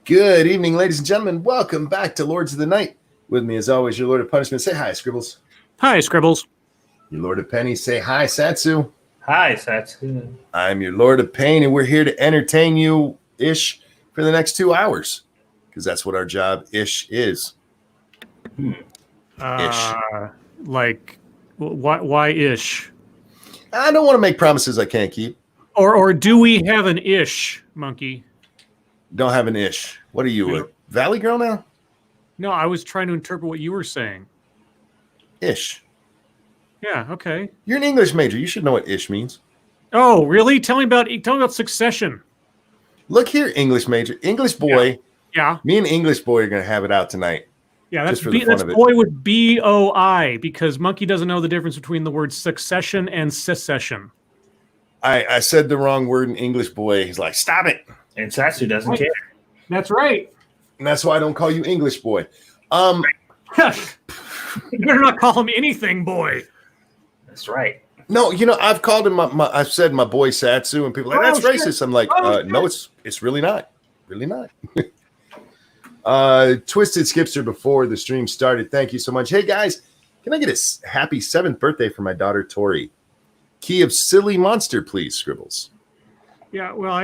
Good evening, ladies and gentlemen. Welcome back to Lords of the Night. With me, as always, your Lord of Punishment. Say hi, Scribbles. Hi, Scribbles. Your Lord of Penny. Say hi, Satsu. Hi, Satsu. I'm your Lord of Pain, and we're here to entertain you-ish for the next 2 hours, because that's what our job-ish is. Like, why ish? I don't want to make promises I can't keep. Or do we have an ish, Monkey? Don't have an ish. What are you, a Valley girl now? No, I was trying to interpret what you were saying. Ish. Yeah, okay. You're an English major. You should know what ish means. Oh, really? Tell me about Succession. Look here, English major. English boy. Yeah. Me and English boy are going to have it out tonight. Yeah, that's boy with B-O-I, because Monkey doesn't know the difference between the words succession and secession. I said the wrong word in English boy. He's like, stop it. And Satsu doesn't care. That's right. And that's why I don't call you English boy. You better not call him anything, boy. That's right. No, I've called him I've said my boy Satsu, and people are like, that's racist. I'm like, no, it's really not. Really not. Twisted Skipster before the stream started. Thank you so much. Hey guys, can I get a happy 7th birthday for my daughter Tori? Key of Silly Monster, please, Scribbles. Yeah, well,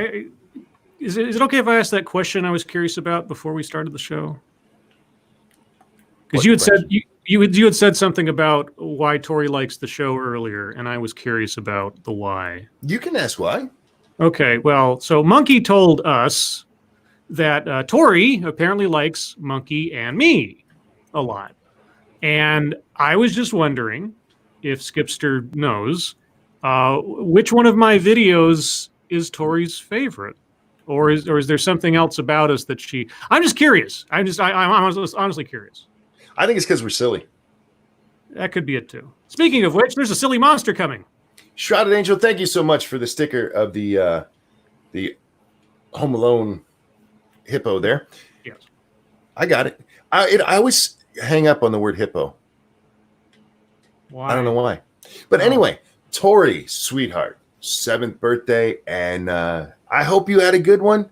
is it okay if I ask that question I was curious about before we started the show? Because you had said you had said something about why Tori likes the show earlier, and I was curious about the why. You can ask why. Okay, well, so Monkey told us that Tori apparently likes Monkey and me a lot, and I was just wondering if Skipster knows which one of my videos is Tori's favorite. Or is there something else about us that she? I'm just curious. I'm honestly curious. I think it's because we're silly. That could be it too. Speaking of which, there's a silly monster coming. Shrouded Angel, thank you so much for the sticker of the Home Alone hippo there. Yes, I got it. I always hang up on the word hippo. Why? I don't know why, but anyway, Tori, sweetheart, 7th birthday, and I hope you had a good one.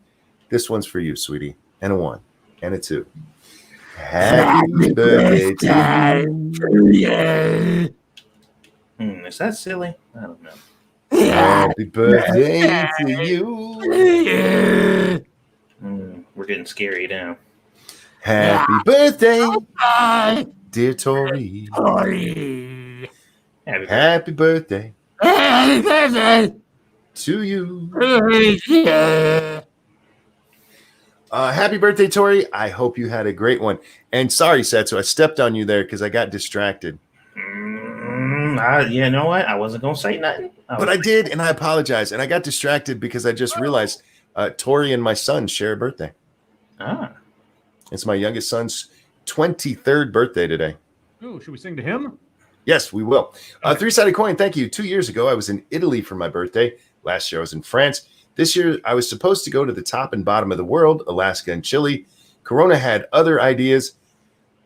This one's for you, sweetie, and a 1 and a 2. Happy birthday to you. Is that silly? I don't know. Happy birthday to you. We're getting scary now. Happy birthday, dear Tori. Happy birthday to you. Happy birthday, Tori. I hope you had a great one. And sorry, Satsu, I stepped on you there because I got distracted. You know what? I wasn't going to say nothing. But I did, and I apologize. And I got distracted because I just realized Tori and my son share a birthday. It's my youngest son's 23rd birthday today. Oh, should we sing to him? Yes, we will. 3-sided coin, thank you. 2 years ago, I was in Italy for my birthday. Last year, I was in France. This year, I was supposed to go to the top and bottom of the world, Alaska and Chile. Corona had other ideas.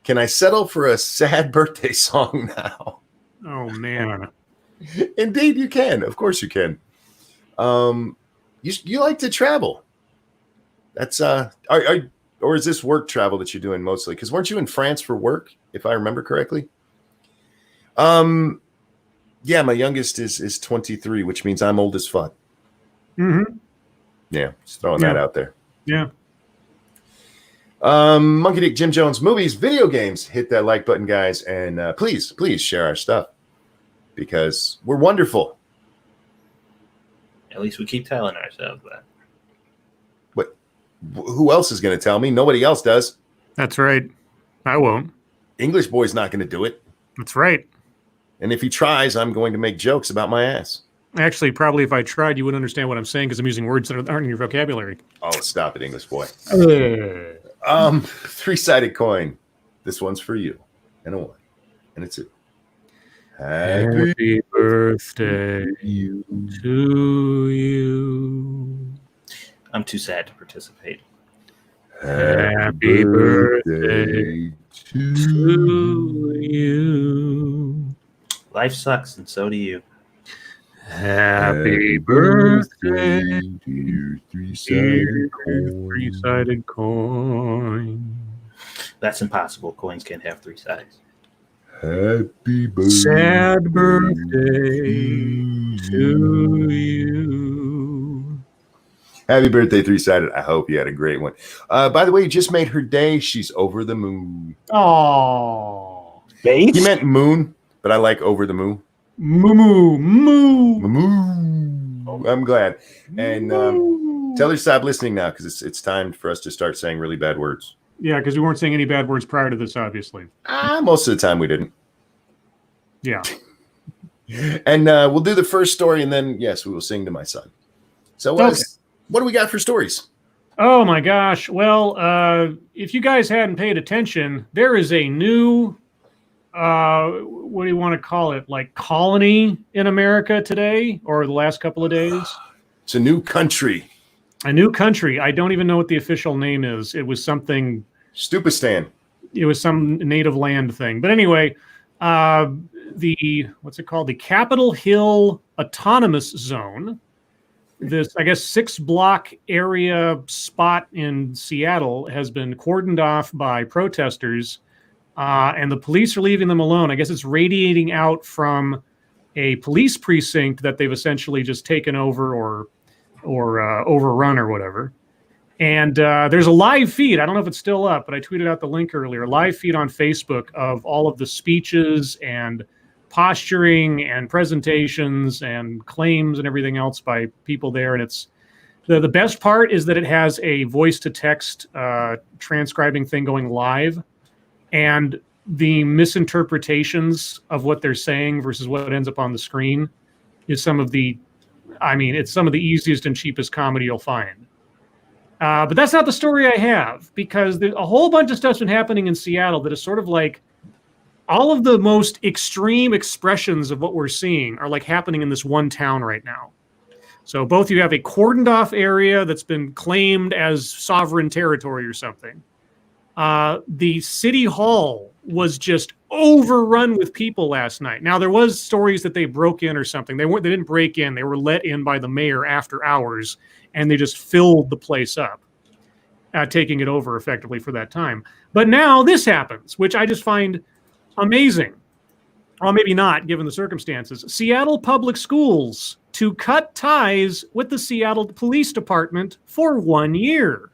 Can I settle for a sad birthday song now? Oh, man. Indeed, you can. Of course you can. You like to travel. That's or is this work travel that you're doing mostly? Because weren't you in France for work, if I remember correctly? Yeah, my youngest is 23, which means I'm old as fuck. Mm-hmm. Yeah, just throwing that out there. Yeah. Monkey Dick, Jim Jones, movies, video games. Hit that like button, guys, and please share our stuff because we're wonderful. At least we keep telling ourselves that. But who else is going to tell me? Nobody else does. That's right. I won't. English boy's not going to do it. That's right. And if he tries, I'm going to make jokes about my ass. Actually, probably if I tried, you wouldn't understand what I'm saying because I'm using words that aren't in your vocabulary. Oh, stop it, English boy. 3-sided coin. This one's for you. And a 1 and a 2. Happy birthday to you. I'm too sad to participate. Happy birthday to you. Life sucks, and so do you. Happy birthday, dear dear coin. three-sided coin. That's impossible. Coins can't have three sides. Happy birthday. Sad birthday to you. Happy birthday, three-sided. I hope you had a great one. By the way, you just made her day. She's over the moon. Oh, Bates? He meant moon, but I like over the moon. moo moo. Moon. I'm glad. And tell her to stop listening now because it's time for us to start saying really bad words. Yeah, because we weren't saying any bad words prior to this, obviously. Most of the time we didn't. Yeah. And we'll do the first story, and then, yes, we will sing to my son. So what do we got for stories? Oh, my gosh. Well, if you guys hadn't paid attention, there is a new, what do you want to call it, like colony in America today or the last couple of days? It's a new country. A new country. I don't even know what the official name is. It was something. Stupistan. It was some native land thing. But anyway, what's it called? The Capitol Hill Autonomous Zone. This, I guess, 6-block area spot in Seattle has been cordoned off by protesters, and the police are leaving them alone. I guess it's radiating out from a police precinct that they've essentially just taken over or overrun or whatever. And there's a live feed. I don't know if it's still up, but I tweeted out the link earlier. Live feed on Facebook of all of the speeches and posturing and presentations and claims and everything else by people there. And it's the best part is that it has a voice to text transcribing thing going live, and the misinterpretations of what they're saying versus what ends up on the screen is some of the easiest and cheapest comedy you'll find. But that's not the story I have, because a whole bunch of stuff's been happening in Seattle that is sort of like all of the most extreme expressions of what we're seeing are like happening in this one town right now. So both you have a cordoned off area that's been claimed as sovereign territory or something. The city hall was just overrun with people last night. Now there was stories that they broke in or something. They didn't break in. They were let in by the mayor after hours, and they just filled the place up, taking it over effectively for that time. But now this happens, which I just find amazing. Well, maybe not, given the circumstances. Seattle Public Schools to cut ties with the Seattle Police Department for 1 year.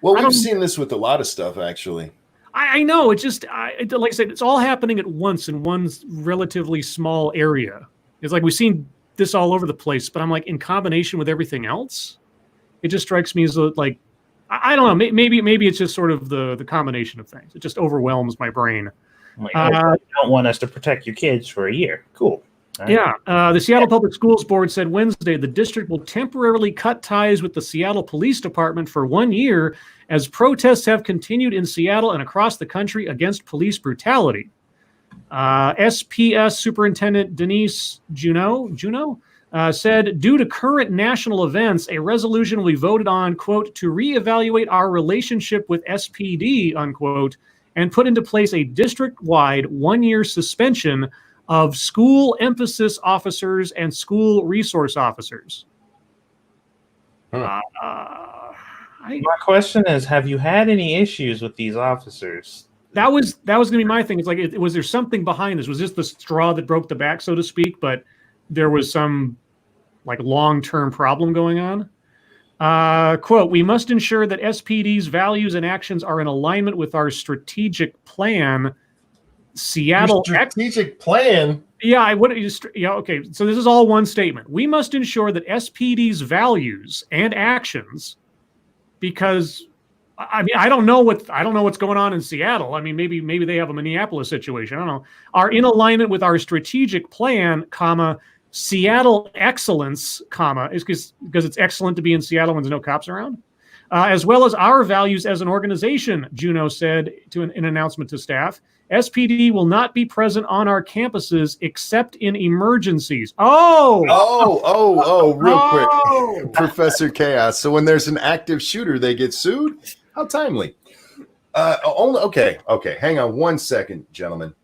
Well, we've seen this with a lot of stuff, actually. I know. It's just, like I said, it's all happening at once in one relatively small area. It's like we've seen this all over the place, but I'm like, in combination with everything else, it just strikes me as like, I don't know. Maybe it's just sort of the combination of things. It just overwhelms my brain. Like, you don't want us to protect your kids for a year. Cool. Right. Yeah. The Seattle Public Schools Board said Wednesday the district will temporarily cut ties with the Seattle Police Department for 1 year as protests have continued in Seattle and across the country against police brutality. SPS Superintendent Denise Juneau said, due to current national events, a resolution will be voted on, quote, to reevaluate our relationship with SPD, unquote, and put into place a district-wide 1-year suspension of school emphasis officers and school resource officers. My question is, have you had any issues with these officers? That was going to be my thing. It's like, was there something behind this? Was this the straw that broke the back, so to speak? But there was some like long-term problem going on. Quote, we must ensure that SPD's values and actions are in alignment with our strategic plan. Seattle strategic plan. Yeah, okay. So this is all one statement. We must ensure that SPD's values and actions, because I mean, I don't know what's going on in Seattle. I mean, maybe they have a Minneapolis situation. I don't know. Are in alignment with our strategic plan, comma, Seattle excellence, comma, is because it's excellent to be in Seattle when there's no cops around, as well as our values as an organization, Juneau said in an announcement to staff. SPD will not be present on our campuses except in emergencies. Real quick. Professor Chaos. So when there's an active shooter, they get sued? How timely. Okay. Hang on one second, gentlemen.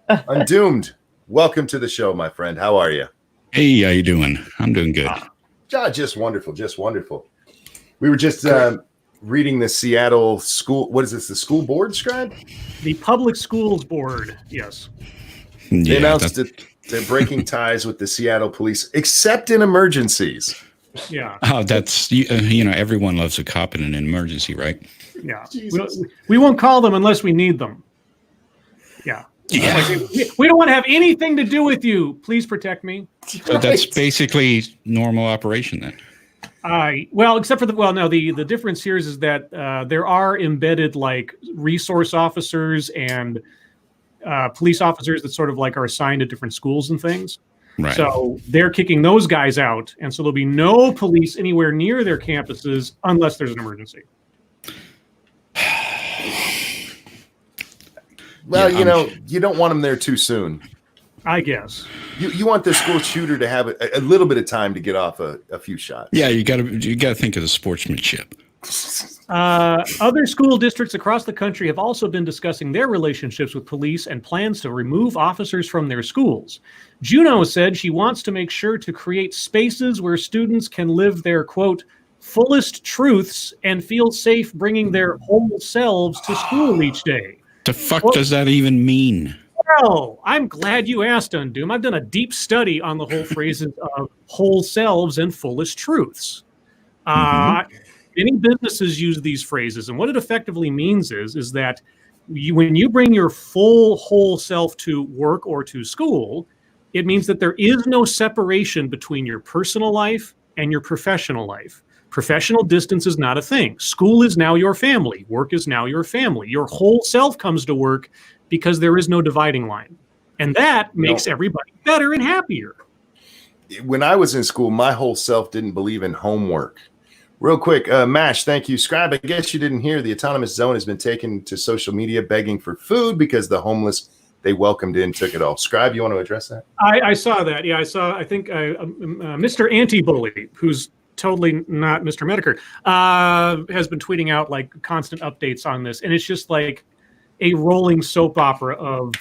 Undoomed welcome to the show, my friend. How are you? Hey, how you doing? I'm doing good. Just wonderful, just wonderful. We were just reading the Seattle school. What is this? The school board, Scribe? The Public Schools Board, yes. They announced that they're breaking ties with the Seattle police, except in emergencies. Yeah. Oh, that's everyone loves a cop in an emergency, right? Yeah. We won't call them unless we need them. Yeah. Yeah. Like, we don't want to have anything to do with you. Please protect me. So that's basically normal operation then. Well, except for the difference here is that there are embedded like resource officers and police officers that sort of like are assigned to different schools and things. Right. So they're kicking those guys out, and so there'll be no police anywhere near their campuses unless there's an emergency. Well, you don't want them there too soon. I guess. You want the school shooter to have a little bit of time to get off a few shots. Yeah, you got to think of the sportsmanship. Other school districts across the country have also been discussing their relationships with police and plans to remove officers from their schools. Juneau said she wants to make sure to create spaces where students can live their, quote, fullest truths and feel safe bringing their whole selves to school each day. The fuck does that even mean? Well, I'm glad you asked, Undoom. I've done a deep study on the whole phrases of whole selves and fullest truths. Many businesses use these phrases, and what it effectively means is that when you bring your full whole self to work or to school, it means that there is no separation between your personal life and your professional life. Professional distance is not a thing. School is now your family. Work is now your family. Your whole self comes to work because there is no dividing line. And that makes everybody better and happier. When I was in school, my whole self didn't believe in homework. Real quick, Mash, thank you. Scribe, I guess you didn't hear the autonomous zone has been taken to social media begging for food because the homeless they welcomed in took it all. Scribe, you want to address that? I saw that. Yeah, I think Mr. Anti-Bully, who's totally not Mr. Medicare, has been tweeting out like constant updates on this. And it's just like a rolling soap opera of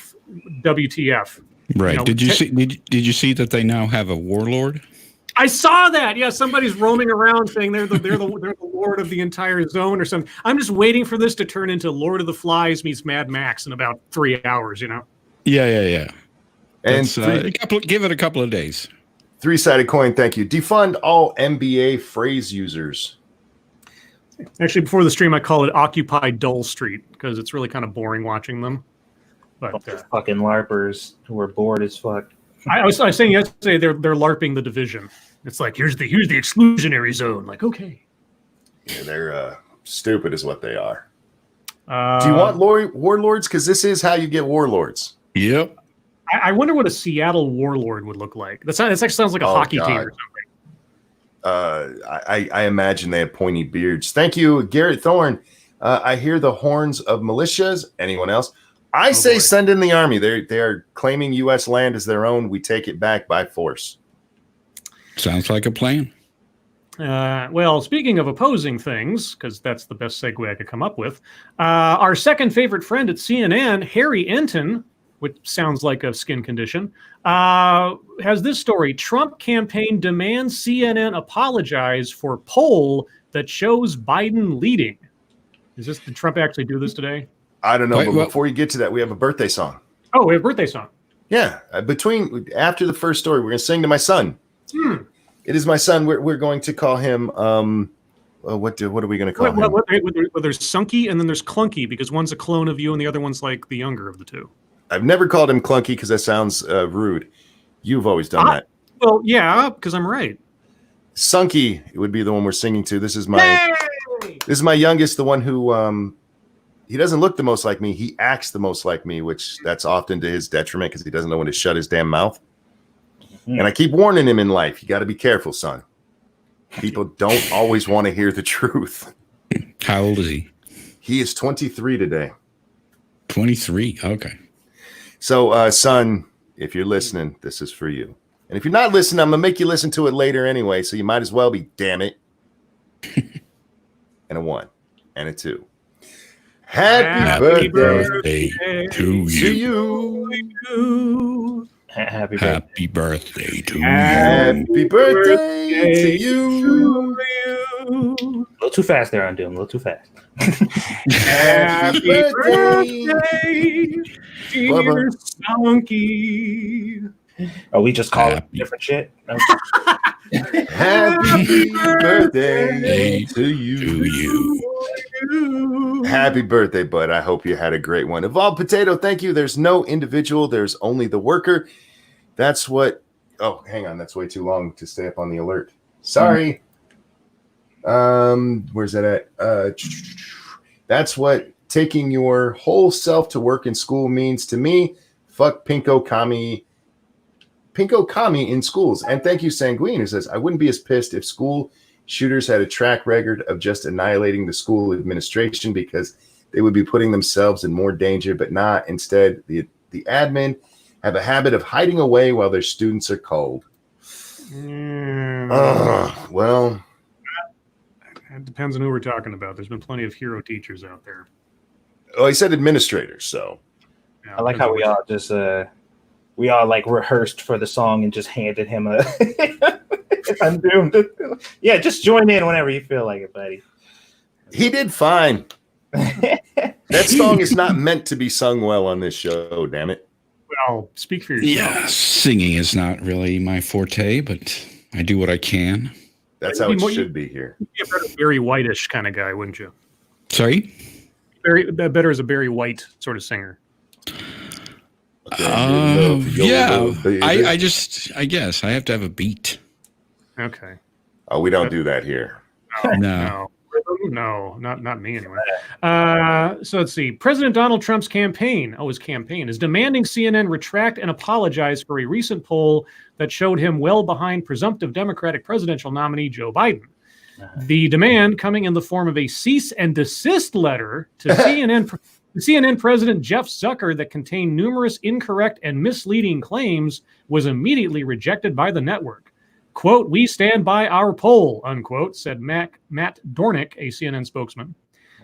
WTF. Right. Did you see that they now have a warlord? I saw that. Yeah, somebody's roaming around saying they're the lord of the entire zone or something. I'm just waiting for this to turn into Lord of the Flies meets Mad Max in about 3 hours. Yeah. And give it a couple of days. Three-sided coin. Thank you. Defund all MBA phrase users. Actually, before the stream, I call it Occupy Dull Street because it's really kind of boring watching them. But fucking LARPers who are bored as fuck. I was saying yesterday they're LARPing the Division. It's like here's the exclusionary zone. Like okay, yeah, they're stupid is what they are. Do you want warlords? Because this is how you get warlords. Yep. I wonder what a Seattle warlord would look like. That actually sounds like a hockey team or something. I imagine they have pointy beards. Thank you, Garrett Thorne. I hear the horns of militias. Anyone else? I say send in the army. They are claiming U.S. land as their own. We take it back by force. Sounds like a plan. Well, speaking of opposing things, because that's the best segue I could come up with, our second favorite friend at CNN, Harry Enton, which sounds like a skin condition, has this story. Trump campaign demands CNN apologize for poll that shows Biden leading. Did Trump actually do this today? I don't know, but before you get to that, we have a birthday song. Oh, we have a birthday song. Yeah, after the first story, we're going to sing to my son. It is my son. We're going to call him. What are we going to call him? Well, there's Sunky and then there's Clunky because one's a clone of you and the other one's like the younger of the two. I've never called him Clunky because that sounds rude. You've always done that. Well, yeah, because I'm right. Sunky would be the one we're singing to. This is my youngest, the one who he doesn't look the most like me. He acts the most like me, which that's often to his detriment because he doesn't know when to shut his damn mouth. And I keep warning him in life, you got to be careful, son. People don't always want to hear the truth. How old is he? He is 23 today. 23. Okay. So, son, if you're listening, this is for you. And if you're not listening, I'm going to make you listen to it later anyway. So you might as well be, damn it. And a 1 and a 2. Happy birthday to you. Happy birthday. Happy birthday to you. Happy birthday to you. A little too fast there, Undoom. A little too fast. Happy birthday, dear Monkey. Oh, we just call it Happy- different shit? Happy birthday to to you. you. Happy birthday, bud. I hope you had a great one. Evolved Potato, thank you. There's no individual, there's only the worker. That's what. Oh, hang on. That's way too long to stay up on the alert. Sorry. Where's that at? That's what taking your whole self to work in school means to me. Fuck Pinko Kami in schools. And thank you, Sanguine, who says, I wouldn't be as pissed if school shooters had a track record of just annihilating the school administration because they would be putting themselves in more danger, but not. Instead, the admin have a habit of hiding away while their students are cold. Well, it depends on who we're talking about. There's been plenty of hero teachers out there. oh, he said administrators, so. Yeah, I like how we all just we all like rehearsed for the song and just handed him a Undoomed. Yeah, just join in whenever you feel like it, buddy. He did fine. That song is not meant to be sung well on this show, damn it. Well, speak for yourself. Yeah, singing is not really my forte, but I do what I can. That's how it should be here. You'd be a better Barry White-ish kind of guy, wouldn't you? Sorry? Better as a Barry White sort of singer. Yeah. I guess I have to have a beat. Okay. Oh, we don't do that here. No. No, not me anyway. So let's see. President Donald Trump's campaign, his campaign, is demanding CNN retract and apologize for a recent poll that showed him well behind presumptive Democratic presidential nominee Joe Biden. The demand coming in the form of a cease and desist letter to CNN President Jeff Zucker that contained numerous incorrect and misleading claims was immediately rejected by the network. Quote, we stand by our poll, unquote, said Matt Dornick, a CNN spokesman.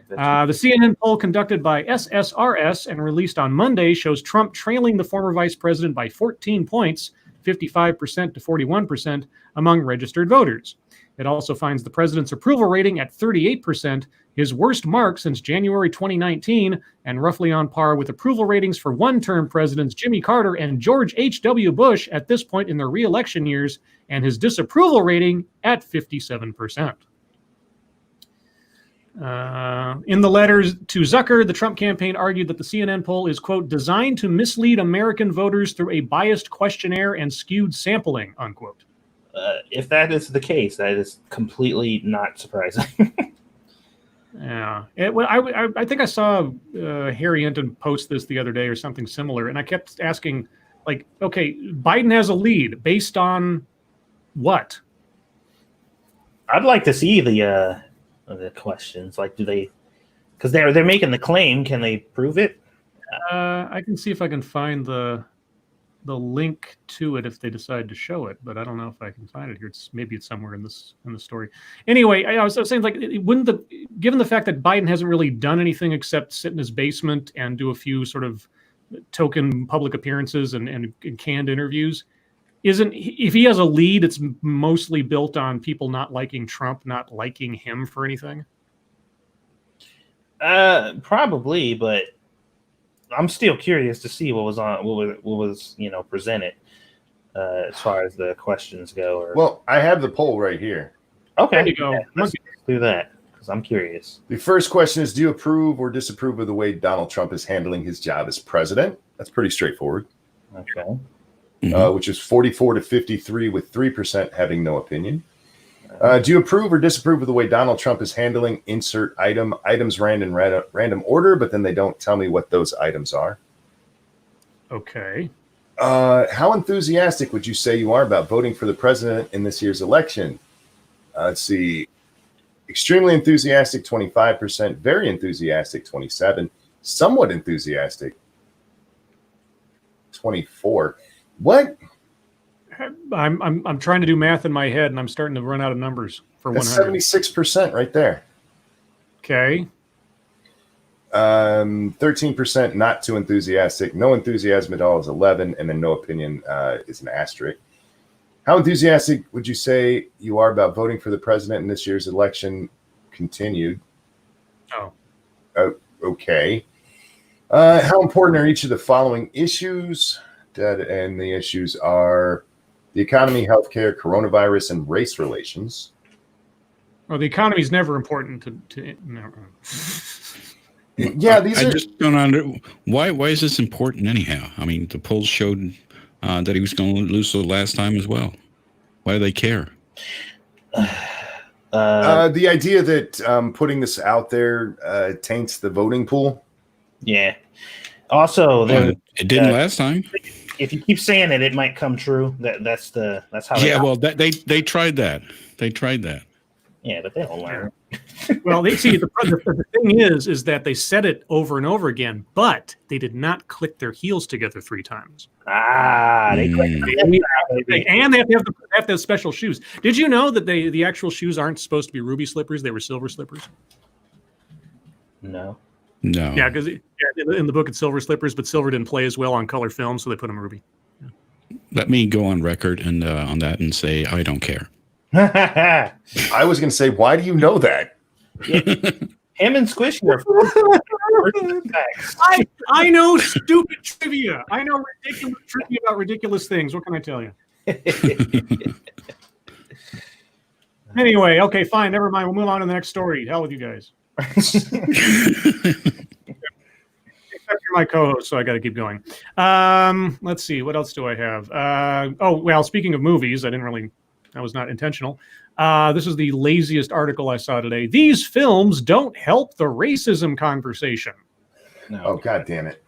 The CNN poll conducted by SSRS and released on Monday shows Trump trailing the former vice president by 14 points, 55% to 41% among registered voters. It also finds the president's approval rating at 38%, his worst mark since January 2019, and roughly on par with approval ratings for one-term presidents Jimmy Carter and George H.W. Bush at this point in their re-election years, and his disapproval rating at 57%. In the letters to Zucker, the Trump campaign argued that the CNN poll is, quote, designed to mislead American voters through a biased questionnaire and skewed sampling, unquote. If that is the case, that is completely not surprising. Yeah. I think I saw Harry Enton post this the other day or something similar, and I kept asking, like, okay, Biden has a lead based on what? I'd like to see the questions. Like, do they? Because they're making the claim. Can they prove it? I can see if I can find the link to it if they decide to show it, but I don't know if I can find it here. Maybe it's somewhere in the story. Anyway, I was saying, like, given the fact that Biden hasn't really done anything except sit in his basement and do a few sort of token public appearances and canned interviews, if he has a lead, it's mostly built on people not liking Trump, not liking him for anything? Probably, but I'm still curious to see what was presented as far as the questions go. Well, I have the poll right here. Okay, there you go. Yeah, let's do that because I'm curious. The first question is, do you approve or disapprove of the way Donald Trump is handling his job as president? That's pretty straightforward. Okay. Which is 44 to 53 with 3% having no opinion. Do you approve or disapprove of the way Donald Trump is handling insert items random order, but then they don't tell me what those items are? Okay. How enthusiastic would you say you are about voting for the president in this year's election? Let's see. Extremely enthusiastic, 25%. Very enthusiastic, 27%. Somewhat enthusiastic, 24%. What? I'm trying to do math in my head, and I'm starting to run out of numbers for That's 100. 76% right there. Okay. 13% not too enthusiastic. No enthusiasm at all is 11, and then no opinion is an asterisk. How enthusiastic would you say you are about voting for the president in this year's election? Continued. Oh. Okay. How important are each of the following issues? And the issues are the economy, healthcare, coronavirus, and race relations. Well, the economy is never important to no. Yeah, these I are. just don't why is this important anyhow? I mean, the polls showed that he was going to lose the last time as well. Why do they care? The idea that putting this out there taints the voting pool. Yeah. Also, It didn't last time. If you keep saying it, it might come true. That's how. Yeah, well, they tried that. They tried that. Yeah, but they don't learn. Well, they see the thing is that they said it over and over again, but they did not click their heels together 3 times. They And they have to have special shoes. Did you know that the actual shoes aren't supposed to be ruby slippers? They were silver slippers. No. Yeah, because in the book it's silver slippers, but silver didn't play as well on color film, so they put them ruby. Yeah. Let me go on record and on that and say I don't care. I was going to say, why do you know that? Yeah. Him and Squishy are I know stupid trivia. I know ridiculous trivia about ridiculous things. What can I tell you? Anyway, okay, fine. Never mind. We'll move on to the next story. Hell with you guys. Except you're my co-host, so I got to keep going. Let's see. What else do I have? Speaking of movies, that was not intentional. This is the laziest article I saw today. These films don't help the racism conversation. No. Oh, God damn it.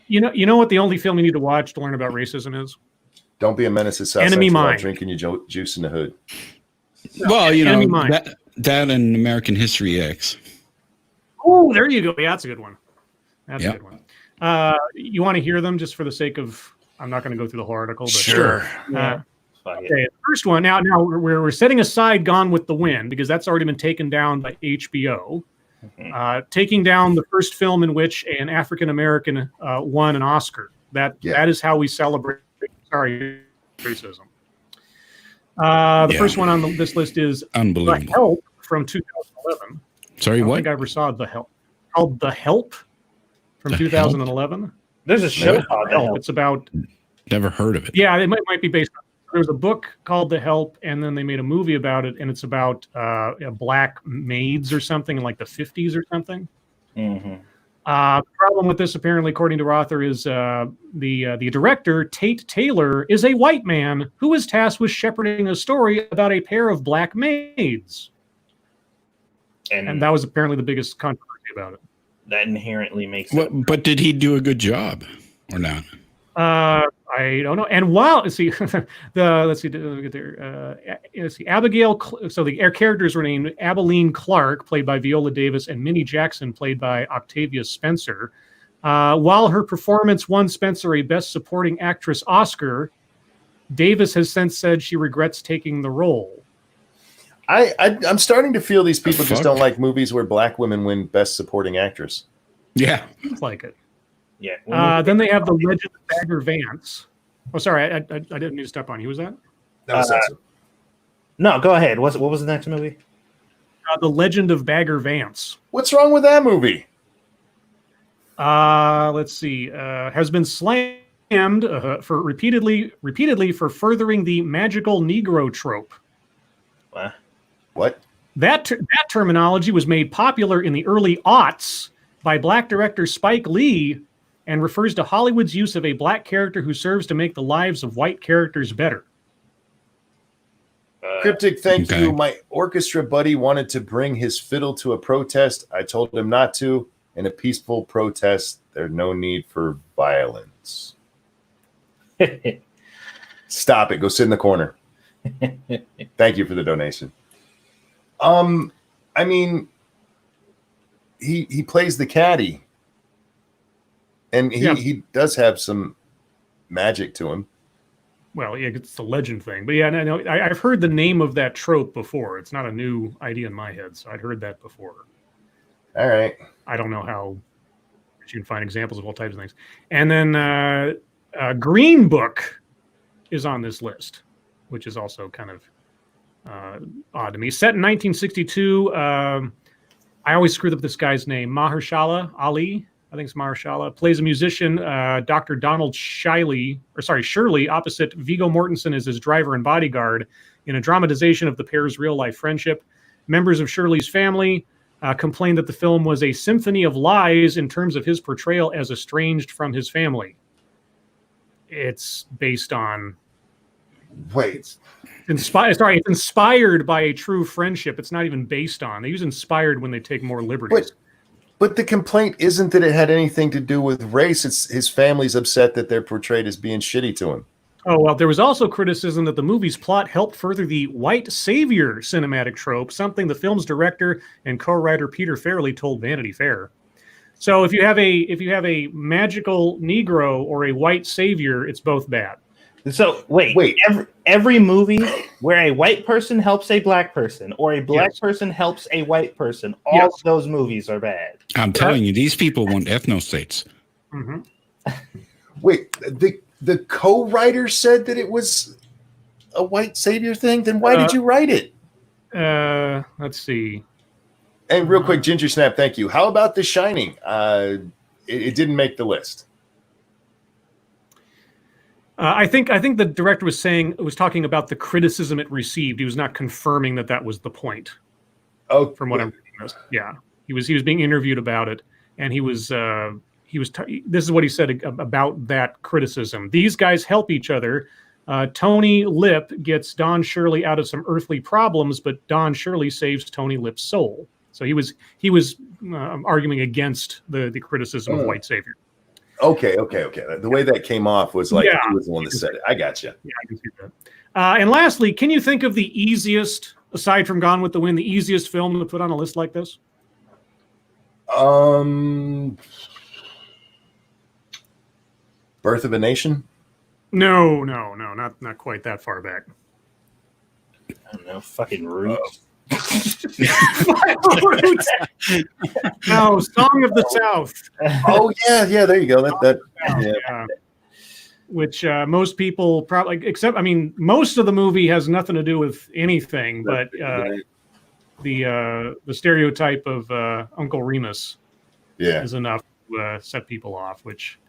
You know what the only film you need to watch to learn about racism is? Don't be a menace to South Enemy Central Mine. drinking your juice in the hood. Well, Enemy Mine. that and American History X. Oh, there you go. Yeah, that's a good one. That's Yep. a good one. You want to hear them just for the sake of, I'm not going to go through the whole article. But, Sure. Okay, the first one. Now we're setting aside Gone with the Wind because that's already been taken down by HBO. Taking down the first film in which an African American won an Oscar. That is how we celebrate. Sorry, racism. The first one on this list is Unbelievable. The Help from 2011. Sorry, I don't what? think I ever saw The Help. Called The Help from 2011. There's a show called The Help. It's about. Never heard of it. Yeah, it might be based on. There was a book called The Help, and then they made a movie about it, and it's about black maids or something in like the 50s or something. Mm-hmm. The problem with this, apparently, according to Rother, is the director, Tate Taylor, is a white man who is tasked with shepherding a story about a pair of black maids. And that was apparently the biggest controversy about it. That inherently makes it. But did he do a good job or not? I don't know. And while let's see, Abigail. So the characters were named Abilene Clark, played by Viola Davis, and Minnie Jackson, played by Octavia Spencer. While her performance won Spencer a Best Supporting Actress Oscar, Davis has since said she regrets taking the role. I'm starting to feel these people just don't like movies where black women win Best Supporting Actress. Yeah, Seems like it. Yeah. Then they have The Legend of Bagger Vance. Oh, sorry, I didn't mean to step on you. Who was that? That was Satsu. No, go ahead. What was the next movie? The Legend of Bagger Vance. What's wrong with that movie? Let's see. Has been slammed for repeatedly for furthering the magical Negro trope. What? That terminology was made popular in the early aughts by black director Spike Lee and refers to Hollywood's use of a black character who serves to make the lives of white characters better. Cryptic, thank you. My orchestra buddy wanted to bring his fiddle to a protest. I told him not to. In a peaceful protest, there's no need for violence. Stop it. Go sit in the corner. Thank you for the donation. I mean, he plays the caddy, and he does have some magic to him. Well, yeah, it's the legend thing. But yeah, no, I've heard the name of that trope before. It's not a new idea in my head, so I'd heard that before. All right. I don't know how you can find examples of all types of things. And then Green Book is on this list, which is also kind of odd to me. Set in 1962. I always screwed up this guy's name. Mahershala Ali, I think it's Mahershala, plays a musician, Dr. Donald Shirley, opposite Viggo Mortensen as his driver and bodyguard in a dramatization of the pair's real-life friendship. Members of Shirley's family complained that the film was a symphony of lies in terms of his portrayal as estranged from his family. It's based on... Wait. It's inspired by a true friendship. It's not even based on. They use inspired when they take more liberties. But the complaint isn't that it had anything to do with race. It's his family's upset that they're portrayed as being shitty to him. Oh, well, there was also criticism that the movie's plot helped further the white savior cinematic trope, something the film's director and co-writer Peter Farrelly told Vanity Fair. So if you have a magical Negro or a white savior, it's both bad. So wait. Every movie where a white person helps a black person or a black person helps a white person, all of those movies are bad. I'm telling you, these people want ethno-states. Mm-hmm. Wait, the co-writer said that it was a white savior thing? Then why did you write it? Let's see. And real quick, Ginger Snap, thank you. How about The Shining? It didn't make the list. I think the director was talking about the criticism it received. He was not confirming that was the point. Oh, from what I'm reading. Yeah, he was being interviewed about it, and this is what he said about that criticism. These guys help each other. Tony Lip gets Don Shirley out of some earthly problems, but Don Shirley saves Tony Lip's soul. So he was arguing against the criticism of white savior. Okay. The way that came off was like he was the one that said it. I got you. Yeah, I can see that. And lastly, can you think of the easiest, aside from Gone with the Wind, the easiest film to put on a list like this? Birth of a Nation? No, not quite that far back. I don't know, fucking Roots. No, Song of the South. Oh yeah, there you go. Which most people probably, most of the movie has nothing to do with anything, but the stereotype of Uncle Remus is enough to set people off. Which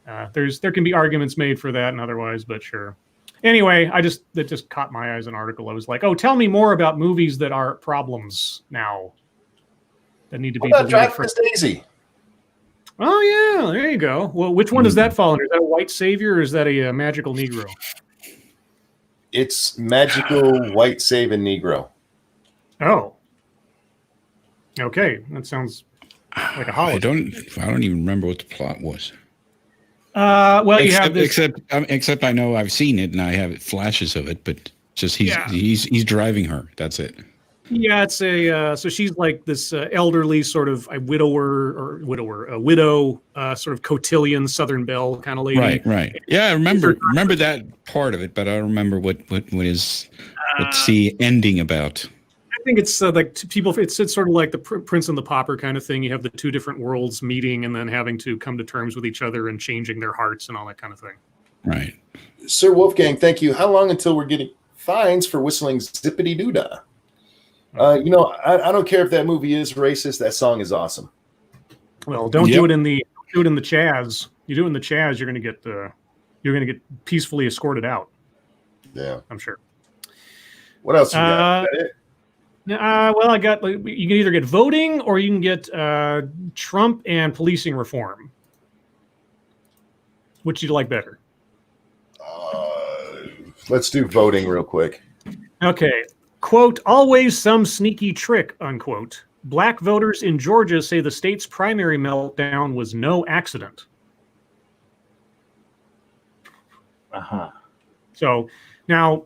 there can be arguments made for that and otherwise, but sure. Anyway, that just caught my eye as an article. I was like, oh, tell me more about movies that are problems now that need to be deleted. Drive Miss Daisy. Oh yeah, there you go. Well, which one does that fall under? Is that a white savior or is that a magical Negro? It's magical white saving Negro. Oh, okay, that sounds like a holiday. I don't even remember what the plot was. Well, you have this. Except I know I've seen it and I have flashes of it, but just he's driving her. That's it. Yeah, it's so she's like this elderly sort of a widow, sort of cotillion Southern Belle kind of lady. Right. Yeah, I remember that part of it, but I don't remember what's the ending about. I think it's like people. It's sort of like the Prince and the Pauper kind of thing. You have the two different worlds meeting and then having to come to terms with each other and changing their hearts and all that kind of thing. Right. Sir Wolfgang, thank you. How long until we're getting fines for whistling Zippity Doodah? I don't care if that movie is racist. That song is awesome. Well, don't do it in the Chaz. You do it in the Chaz, you're gonna get peacefully escorted out. Yeah, I'm sure. What else you got? Well, I got. You can either get voting or you can get Trump and policing reform. Which do you like better? Let's do voting real quick. Okay. Quote, always some sneaky trick, unquote. Black voters in Georgia say the state's primary meltdown was no accident. Uh-huh. So now,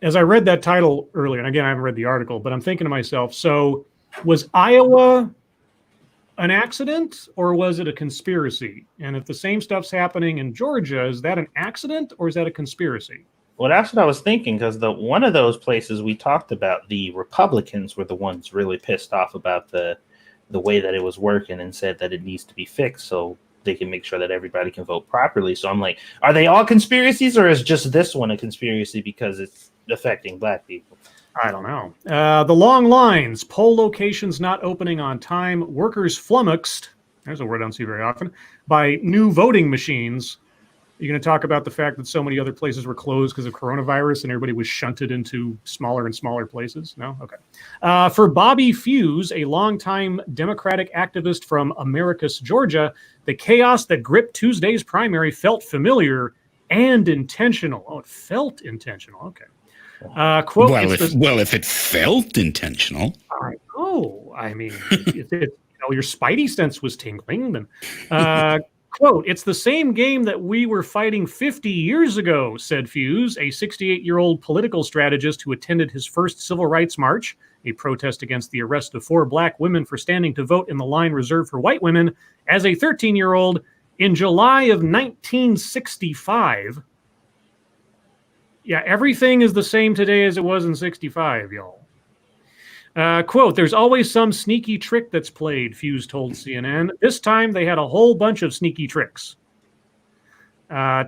as I read that title earlier, and again, I haven't read the article, but I'm thinking to myself, so was Iowa an accident or was it a conspiracy? And if the same stuff's happening in Georgia, is that an accident or is that a conspiracy? Well, that's what I was thinking, because one of those places we talked about, the Republicans were the ones really pissed off about the the way that it was working and said that it needs to be fixed so they can make sure that everybody can vote properly. So I'm like, are they all conspiracies, or is just this one a conspiracy because it's affecting Black people? I don't know. The long lines, poll locations not opening on time, workers flummoxed, there's a word I don't see very often, by new voting machines. You're going to talk about the fact that so many other places were closed because of coronavirus and everybody was shunted into smaller and smaller places? No? Okay. For Bobby Fuse, a longtime Democratic activist from Americus, Georgia, the chaos that gripped Tuesday's primary felt familiar and intentional. Oh, it felt intentional. Okay. Quote, if it felt intentional. I mean, your spidey sense was tingling. Then, quote, it's the same game that we were fighting 50 years ago, said Fuse, a 68-year-old political strategist who attended his first civil rights march, a protest against the arrest of 4 Black women for standing to vote in the line reserved for white women, as a 13-year-old in July of 1965. Yeah, everything is the same today as it was in 65, y'all. Quote, there's always some sneaky trick that's played, Fuse told CNN. This time they had a whole bunch of sneaky tricks.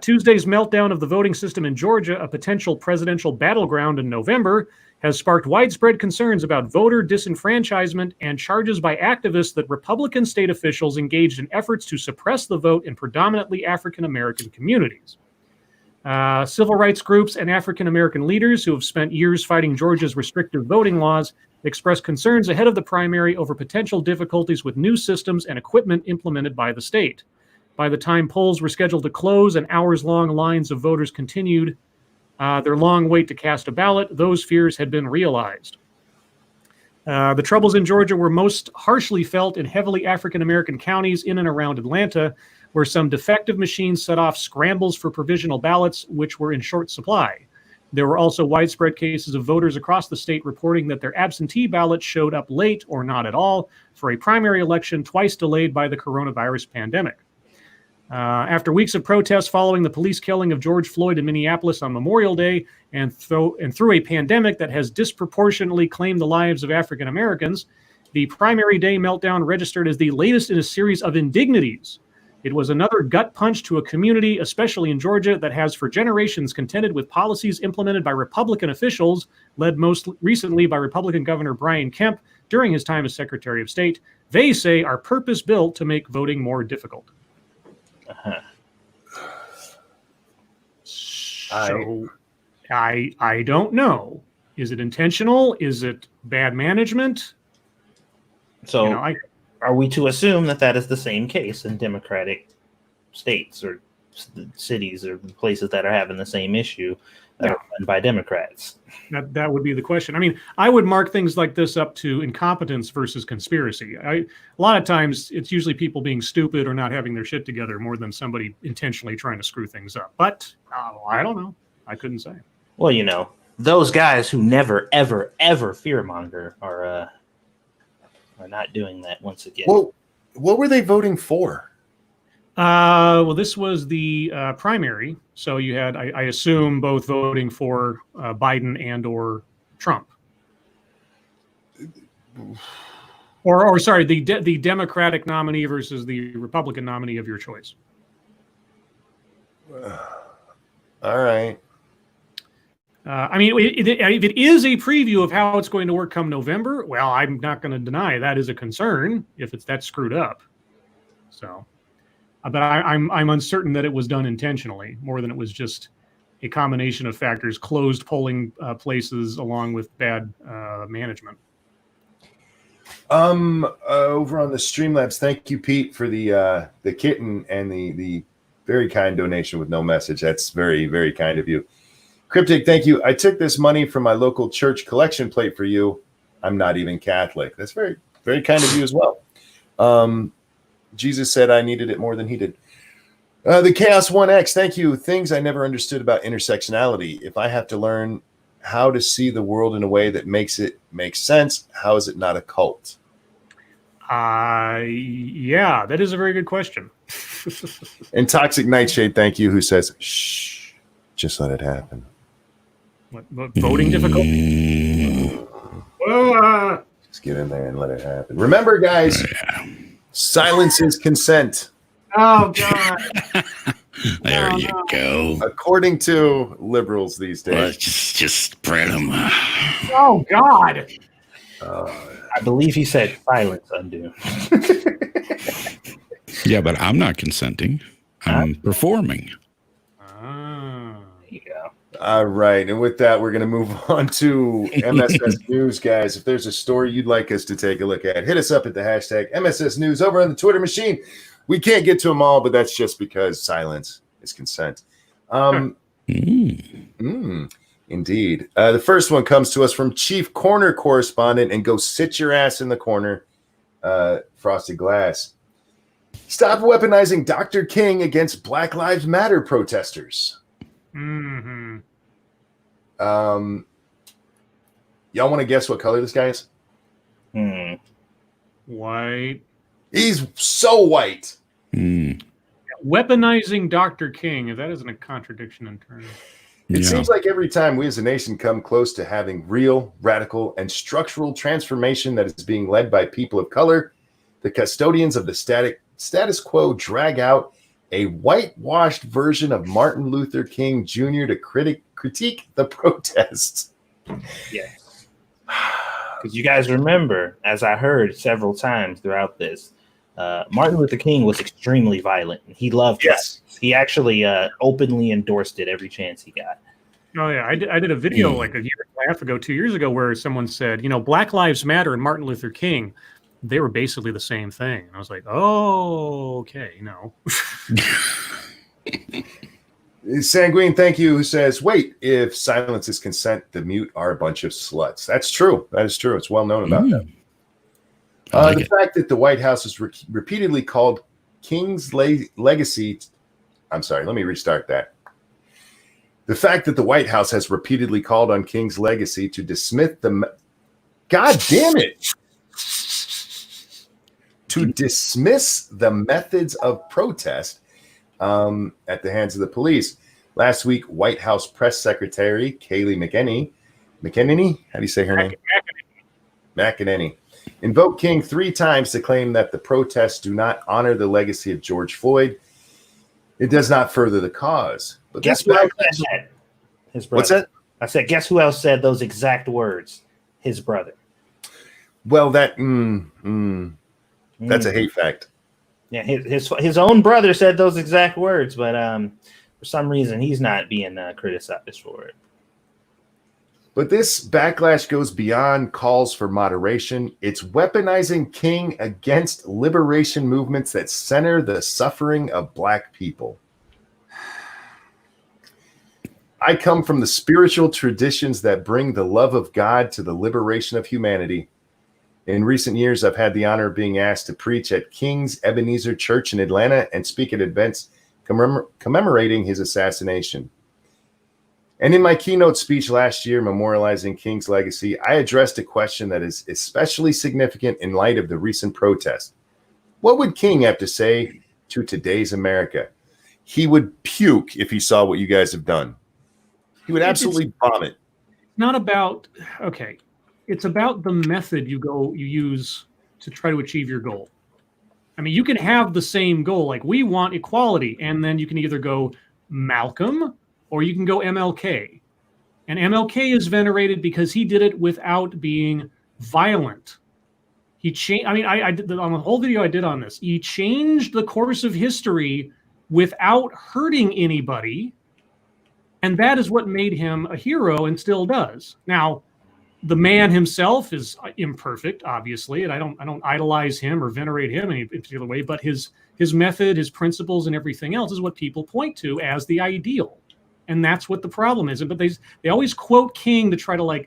Tuesday's meltdown of the voting system in Georgia, a potential presidential battleground in November, has sparked widespread concerns about voter disenfranchisement and charges by activists that Republican state officials engaged in efforts to suppress the vote in predominantly African-American communities. Civil rights groups and African-American leaders who have spent years fighting Georgia's restrictive voting laws expressed concerns ahead of the primary over potential difficulties with new systems and equipment implemented by the state. By the time polls were scheduled to close and hours-long lines of voters continued their long wait to cast a ballot, those fears had been realized. The troubles in Georgia were most harshly felt in heavily African-American counties in and around Atlanta, where some defective machines set off scrambles for provisional ballots, which were in short supply. There were also widespread cases of voters across the state reporting that their absentee ballots showed up late or not at all for a primary election twice delayed by the coronavirus pandemic. After weeks of protests following the police killing of George Floyd in Minneapolis on Memorial Day and through a pandemic that has disproportionately claimed the lives of African Americans, the primary day meltdown registered as the latest in a series of indignities. It was another gut punch to a community, especially in Georgia, that has for generations contended with policies implemented by Republican officials, led most recently by Republican Governor Brian Kemp during his time as Secretary of State. They say are purpose-built to make voting more difficult. So I don't know. Is it intentional? Is it bad management? So are we to assume that that is the same case in Democratic states or cities or places that are having the same issue that are run by Democrats? That would be the question. I mean, I would mark things like this up to incompetence versus conspiracy. A lot of times it's usually people being stupid or not having their shit together more than somebody intentionally trying to screw things up. But I don't know. I couldn't say. Well, those guys who never, ever, ever fearmonger are not doing that once again. Well, what were they voting for? Well, this was the primary. So you had, I assume, both voting for Biden and or Trump. Or sorry, the Democratic nominee versus the Republican nominee of your choice. All right. I mean, if it is a preview of how it's going to work come November, well, I'm not going to deny that is a concern if it's that screwed up. So, but I'm uncertain that it was done intentionally more than it was just a combination of factors, closed polling places along with bad management. Over on the Streamlabs, thank you, Pete, for the kitten and the very kind donation with no message. That's very, very kind of you. Cryptic, thank you. I took this money from my local church collection plate for you. I'm not even Catholic. That's very, very kind of you as well. Jesus said I needed it more than he did. The Chaos 1X, thank you. Things I never understood about intersectionality. If I have to learn how to see the world in a way that makes it make sense, how is it not a cult? Yeah, that is a very good question. And Toxic Nightshade, thank you, who says, shh, just let it happen. What voting difficulty? Well, Let's get in there and let it happen. Remember, guys, silence is consent. Oh, God. There you go. According to liberals these days. Let's just spread them. Oh, God. I believe he said silence undo. Yeah, but I'm not consenting. I'm performing. Ah. There you go. All right. And with that, we're going to move on to MSS News, guys. If there's a story you'd like us to take a look at, hit us up at the hashtag MSS News over on the Twitter machine. We can't get to them all, but that's just because silence is consent. Indeed. The first one comes to us from Chief Corner Correspondent, and go sit your ass in the corner, Frosted Glass. Stop weaponizing Dr. King against Black Lives Matter protesters. Mm-hmm. Y'all want to guess what color this guy is? White. He's so white. Weaponizing Dr. King. That isn't a contradiction in terms. It seems like every time we as a nation come close to having real, radical, and structural transformation that is being led by people of color, the custodians of the status quo drag out a whitewashed version of Martin Luther King Jr. to critique the protests. Yes. Because you guys remember, as I heard several times throughout this, Martin Luther King was extremely violent. He loved it. He actually openly endorsed it every chance he got. Oh, yeah. I did a video like a year and a half ago, 2 years ago, where someone said, Black Lives Matter and Martin Luther King, they were basically the same thing. And I was like, oh, okay, no. Sanguine, thank you, who says, wait, if silence is consent, the mute are a bunch of sluts. That's true. That is true. It's well known about that. The fact that the White House has repeatedly called King's legacy. I'm sorry, let me restart that. The fact that the White House has repeatedly called on King's legacy to dismiss the. God damn it! To dismiss the methods of protest at the hands of the police. Last week, White House Press Secretary Kayleigh McEnany, how do you say her name? McEnany. Invoked King 3 times to claim that the protests do not honor the legacy of George Floyd. It does not further the cause. But guess who else said that? His brother. What's that? I said, guess who else said those exact words? His brother. Well, that's a hate fact. Yeah, his own brother said those exact words, but for some reason he's not being criticized for it. But this backlash goes beyond calls for moderation. It's weaponizing King against liberation movements that center the suffering of Black people. I come from the spiritual traditions that bring the love of God to the liberation of humanity. In recent years, I've had the honor of being asked to preach at King's Ebenezer Church in Atlanta and speak at events commemorating his assassination. And in my keynote speech last year, memorializing King's legacy, I addressed a question that is especially significant in light of the recent protest. What would King have to say to today's America? He would puke if he saw what you guys have done. He would absolutely vomit. Not about, okay, it's about the method you use to try to achieve your goal. I mean, you can have the same goal, like we want equality, and then you can either go Malcolm or you can go MLK. And MLK is venerated because he did it without being violent. He changed, I did on the whole video I did on this, he changed the course of history without hurting anybody. And that is what made him a hero and still does. Now, the man himself is imperfect, obviously, and I don't idolize him or venerate him in any particular way, but his method, his principles, and everything else is what people point to as the ideal. And that's what the problem is. But they always quote King to try to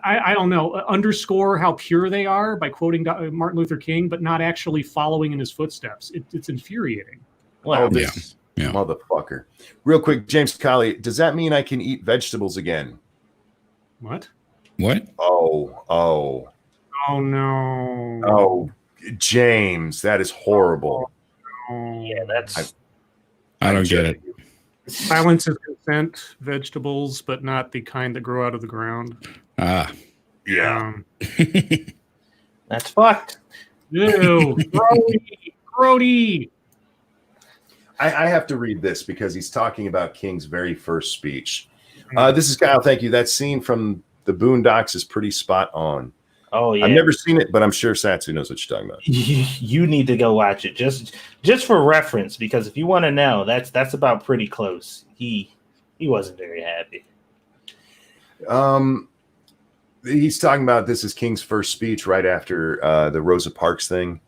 I don't know, underscore how pure they are by quoting Martin Luther King, but not actually following in his footsteps. It's infuriating. Wow, this motherfucker. Real quick, James Colley, does that mean I can eat vegetables again? What? Oh no. Oh, James, that is horrible. Yeah, that's. I don't get it. Silence is consent, vegetables, but not the kind that grow out of the ground. Yeah. That's fucked. Ew, grody. I have to read this because he's talking about King's very first speech. This is Kyle. Thank you. That scene from the Boondocks is pretty spot on. Oh yeah. I've never seen it, but I'm sure Satsu knows what you're talking about. You need to go watch it just for reference, because if you want to know, that's about pretty close. He wasn't very happy. He's talking about this is King's first speech right after the Rosa Parks thing.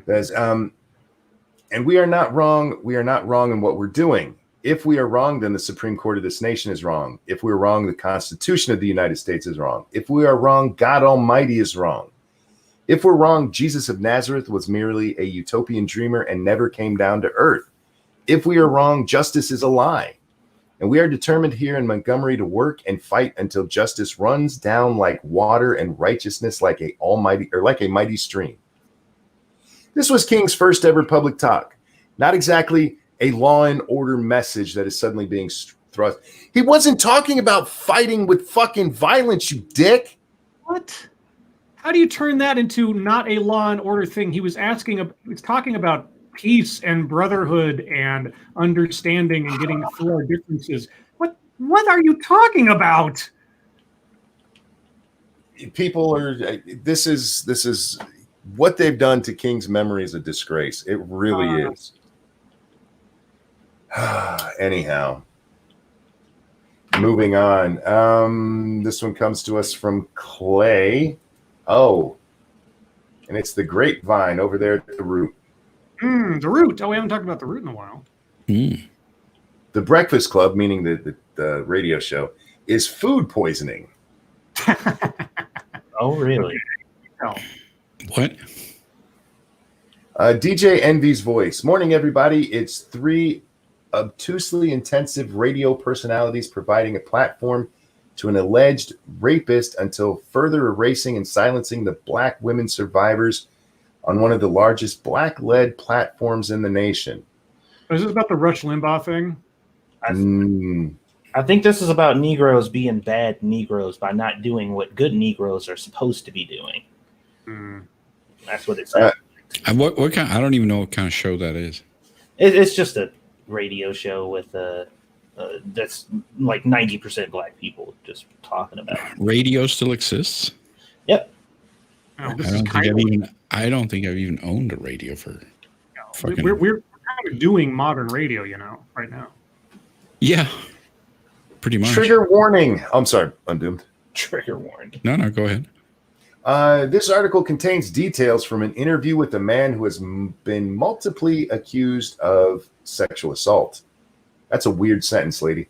That's and we are not wrong. We are not wrong in what we're doing. If we are wrong, then the Supreme Court of this nation is wrong. If we're wrong, the Constitution of the United States is wrong. If we are wrong, God Almighty is wrong. If we're wrong, Jesus of Nazareth was merely a utopian dreamer and never came down to earth. If we are wrong, justice is a lie. And we are determined here in Montgomery to work and fight until justice runs down like water and righteousness like a mighty stream. This was King's first ever public talk. Not exactly a law and order message that is suddenly being thrust. He wasn't talking about fighting with fucking violence, you dick. What? How do you turn that into not a law and order thing? He was talking about peace and brotherhood and understanding and getting through our differences. What are you talking about? People are. This is what they've done to King's memory is a disgrace. It really is. Anyhow, moving on. This one comes to us from Clay. Oh, and it's the grapevine over there at the Root. The Root. Oh, we haven't talked about the Root in a while. The Breakfast Club, meaning the radio show, is food poisoning. Oh, really? No. What? DJ Envy's voice. Morning, everybody. It's 3 obtusely intensive radio personalities providing a platform to an alleged rapist until further erasing and silencing the Black women survivors on one of the largest Black-led platforms in the nation. Is this about the Rush Limbaugh thing? I think this is about Negroes being bad Negroes by not doing what good Negroes are supposed to be doing. That's what it's like. What kind? I don't even know what kind of show that is. It's just a radio show with that's like 90% Black people just talking about it. Radio still exists? Yep. Oh, I don't think I've even owned a radio for. We're kind of doing modern radio, right now. Yeah, pretty much. Trigger warning. I'm sorry, Undoomed. Trigger warning. No, go ahead. This article contains details from an interview with a man who has been multiply accused of sexual assault. That's a weird sentence, lady.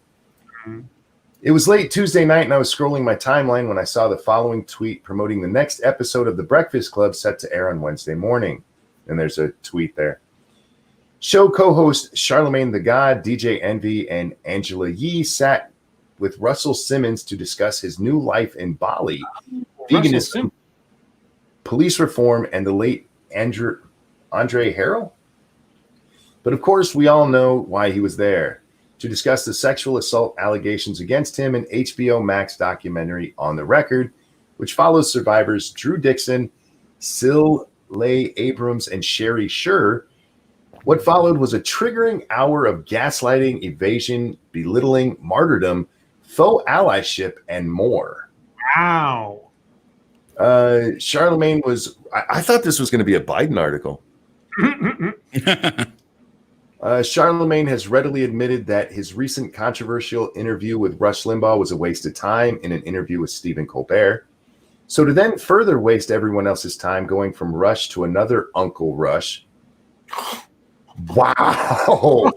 It was late Tuesday night, and I was scrolling my timeline when I saw the following tweet promoting the next episode of The Breakfast Club set to air on Wednesday morning. And there's a tweet there. Show co-host Charlemagne the God, DJ Envy, and Angela Yee sat with Russell Simmons to discuss his new life in Bali, veganism, police reform, and the late Andre Harrell. But of course, we all know why he was there, to discuss the sexual assault allegations against him in HBO Max documentary On the Record, which follows survivors Drew Dixon, Syl Leigh Abrams, and Sherry Sher. What followed was a triggering hour of gaslighting, evasion, belittling, martyrdom, faux allyship, and more. Wow. Charlemagne was... I thought this was going to be a Biden article. Charlemagne has readily admitted that his recent controversial interview with Rush Limbaugh was a waste of time in an interview with Stephen Colbert. So to then further waste everyone else's time going from Rush to another Uncle Rush... Wow.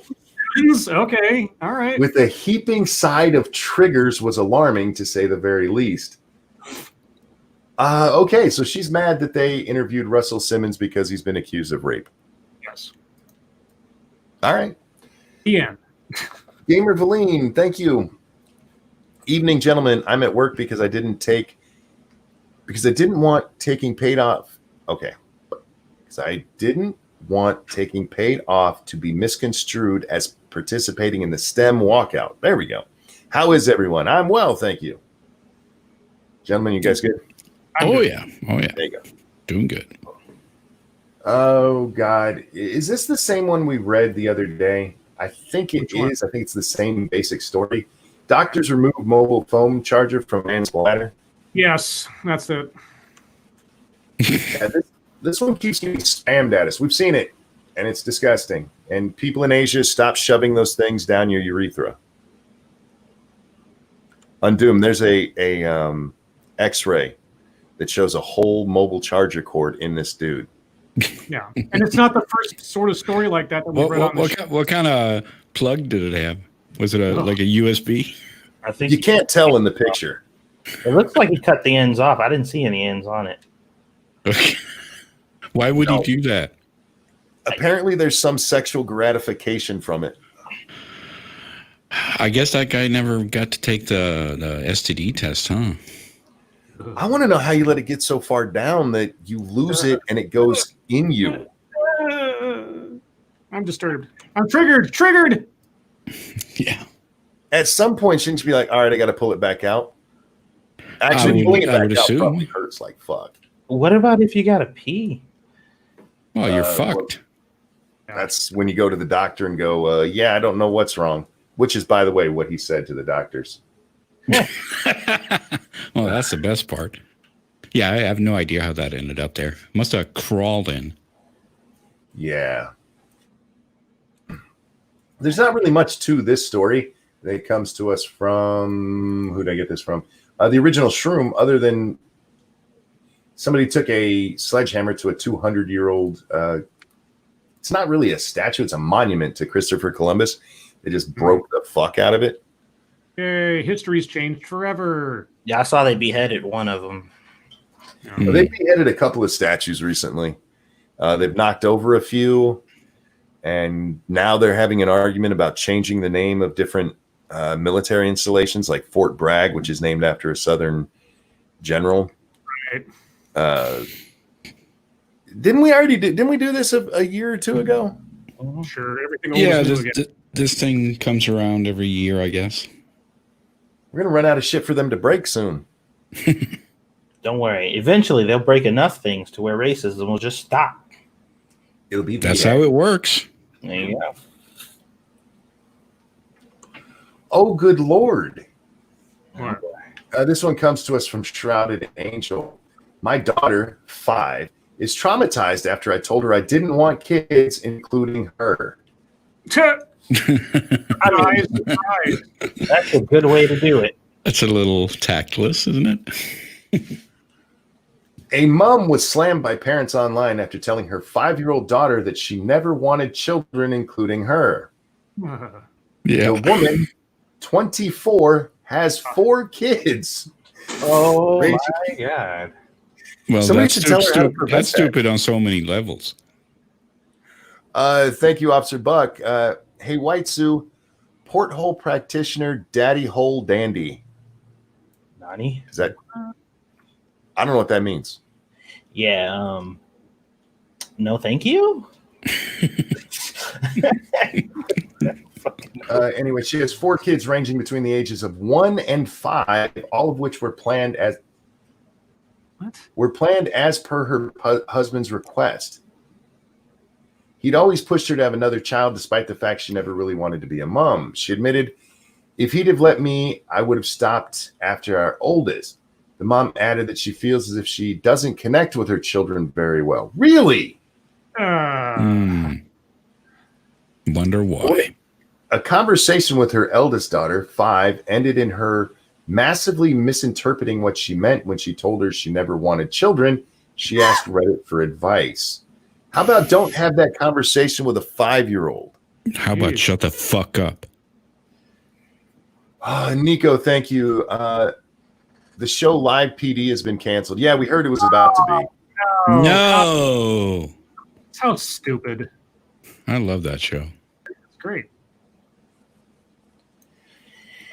Okay. All right. With a heaping side of triggers was alarming, to say the very least. Okay, so she's mad that they interviewed Russell Simmons because he's been accused of rape. Yes. All right. The end. Gamer Valine, thank you. Evening, gentlemen. I'm at work because I didn't want taking paid off. Okay. Because I didn't want taking paid off to be misconstrued as participating in the STEM walkout. There we go. How is everyone? I'm well, thank you. Gentlemen, you guys good? Oh yeah. There you go. Doing good. Oh God, is this the same one we read the other day? I think it is. I think it's the same basic story. Doctors remove mobile phone charger from man's bladder. Yes, that's it. Yeah, this one keeps getting spammed at us. We've seen it, and it's disgusting. And people in Asia, stop shoving those things down your urethra. On Doom, there's a X-ray that shows a whole mobile charger cord in this dude. Yeah, and it's not the first sort of story like that we read on the show. What kind of plug did it have? Was it like a USB? I think you can't tell in the picture. It looks like he cut the ends off. I didn't see any ends on it. Okay. Why would he do that? Apparently, there's some sexual gratification from it. I guess that guy never got to take the STD test, huh? I want to know how you let it get so far down that you lose it and it goes in you. I'm disturbed. I'm triggered. Yeah. At some point, shouldn't you be like, all right, I got to pull it back out? Actually, pulling it back out probably hurts like fuck. What about if you got to pee? Well, you're fucked. That's when you go to the doctor and go, yeah, I don't know what's wrong. Which is, by the way, what he said to the doctors. Well, that's the best part. Yeah, I have no idea how that ended up there. Must have crawled in. Yeah. There's not really much to this story. It comes to us from, who did I get this from? The original Shroom, other than somebody took a sledgehammer to a 200-year-old, it's not really a statue, it's a monument to Christopher Columbus. They just broke the fuck out of it. Yay, history's changed forever. Yeah, I saw they beheaded one of them. Well, they beheaded a couple of statues recently. They've knocked over a few, and now they're having an argument about changing the name of different military installations, like Fort Bragg, which is named after a Southern general. Right. Didn't we do this a year or two ago? Sure, everything. Yeah, this thing comes around every year, I guess. We're gonna run out of shit for them to break soon. Don't worry. Eventually, they'll break enough things to where racism will just stop. It'll be that's how it works. There you go. Oh, good Lord. What? This one comes to us from Shrouded Angel. My daughter, 5, is traumatized after I told her I didn't want kids, including her. Surprise. That's a good way to do it. That's a little tactless, isn't it? A mom was slammed by parents online after telling her 5-year-old daughter that she never wanted children, including her. Yeah. The woman, 24, has 4 kids. Oh, my God. Well, Somebody that's should tell her how to prevent that. Stupid on so many levels. Thank you, Officer Buck. Hey, White Sue, porthole practitioner, daddy hole dandy. Nani? Is that? I don't know what that means. Yeah. No, thank you. Anyway, she has 4 kids ranging between the ages of 1 and 5, all of which were planned as per her husband's request. He'd always pushed her to have another child, despite the fact she never really wanted to be a mom. She admitted, if he'd have let me, I would have stopped after our oldest. The mom added that she feels as if she doesn't connect with her children very well. Really? Wonder why. A conversation with her eldest daughter, 5, ended in her massively misinterpreting what she meant when she told her she never wanted children. She asked Reddit for advice. How about don't have that conversation with a 5-year-old? How about shut the fuck up? Nico, thank you. The show Live PD has been canceled. Yeah, we heard it was about to be. No. How stupid. I love that show. It's great.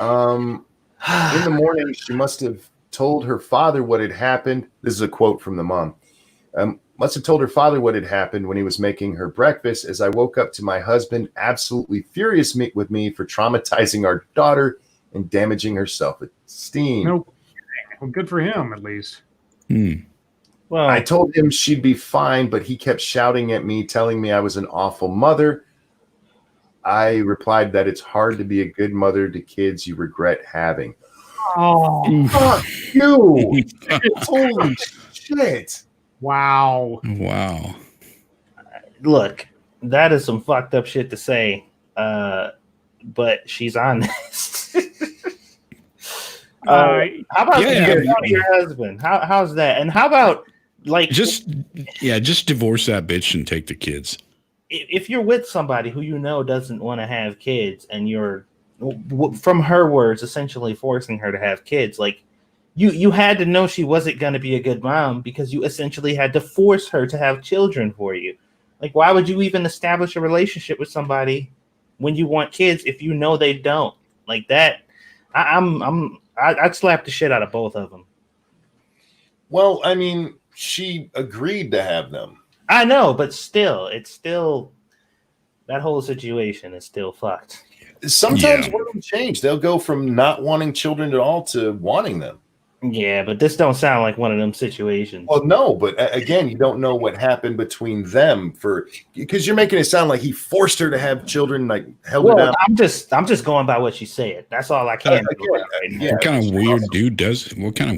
In the morning, she must have told her father what had happened. This is a quote from the mom. Must have told her father what had happened when he was making her breakfast, as I woke up to my husband absolutely furious with me for traumatizing our daughter and damaging her self-esteem. Nope. Well, good for him, at least. Well, I told him she'd be fine, but he kept shouting at me, telling me I was an awful mother. I replied that it's hard to be a good mother to kids you regret having. Oh, Fuck you! Holy shit! wow. Wow. look, that is some fucked up shit to say, but she's honest. How about your husband? How's that? And how about just divorce that bitch and take the kids. If you're with somebody who you know doesn't want to have kids, and you're, from her words, essentially forcing her to have kids, like you had to know she wasn't going to be a good mom because you essentially had to force her to have children for you. Like, why would you even establish a relationship with somebody when you want kids if you know they don't? Like that, I'd slap the shit out of both of them. Well, I mean, she agreed to have them. I know, but still, that whole situation is still fucked. Sometimes women change. They'll go from not wanting children at all to wanting them. Yeah, but this don't sound like one of them situations. Well, no, but again, you don't know what happened between them because you're making it sound like he forced her to have children, like held her down. I'm just going by what she said. That's all I can do. What kind of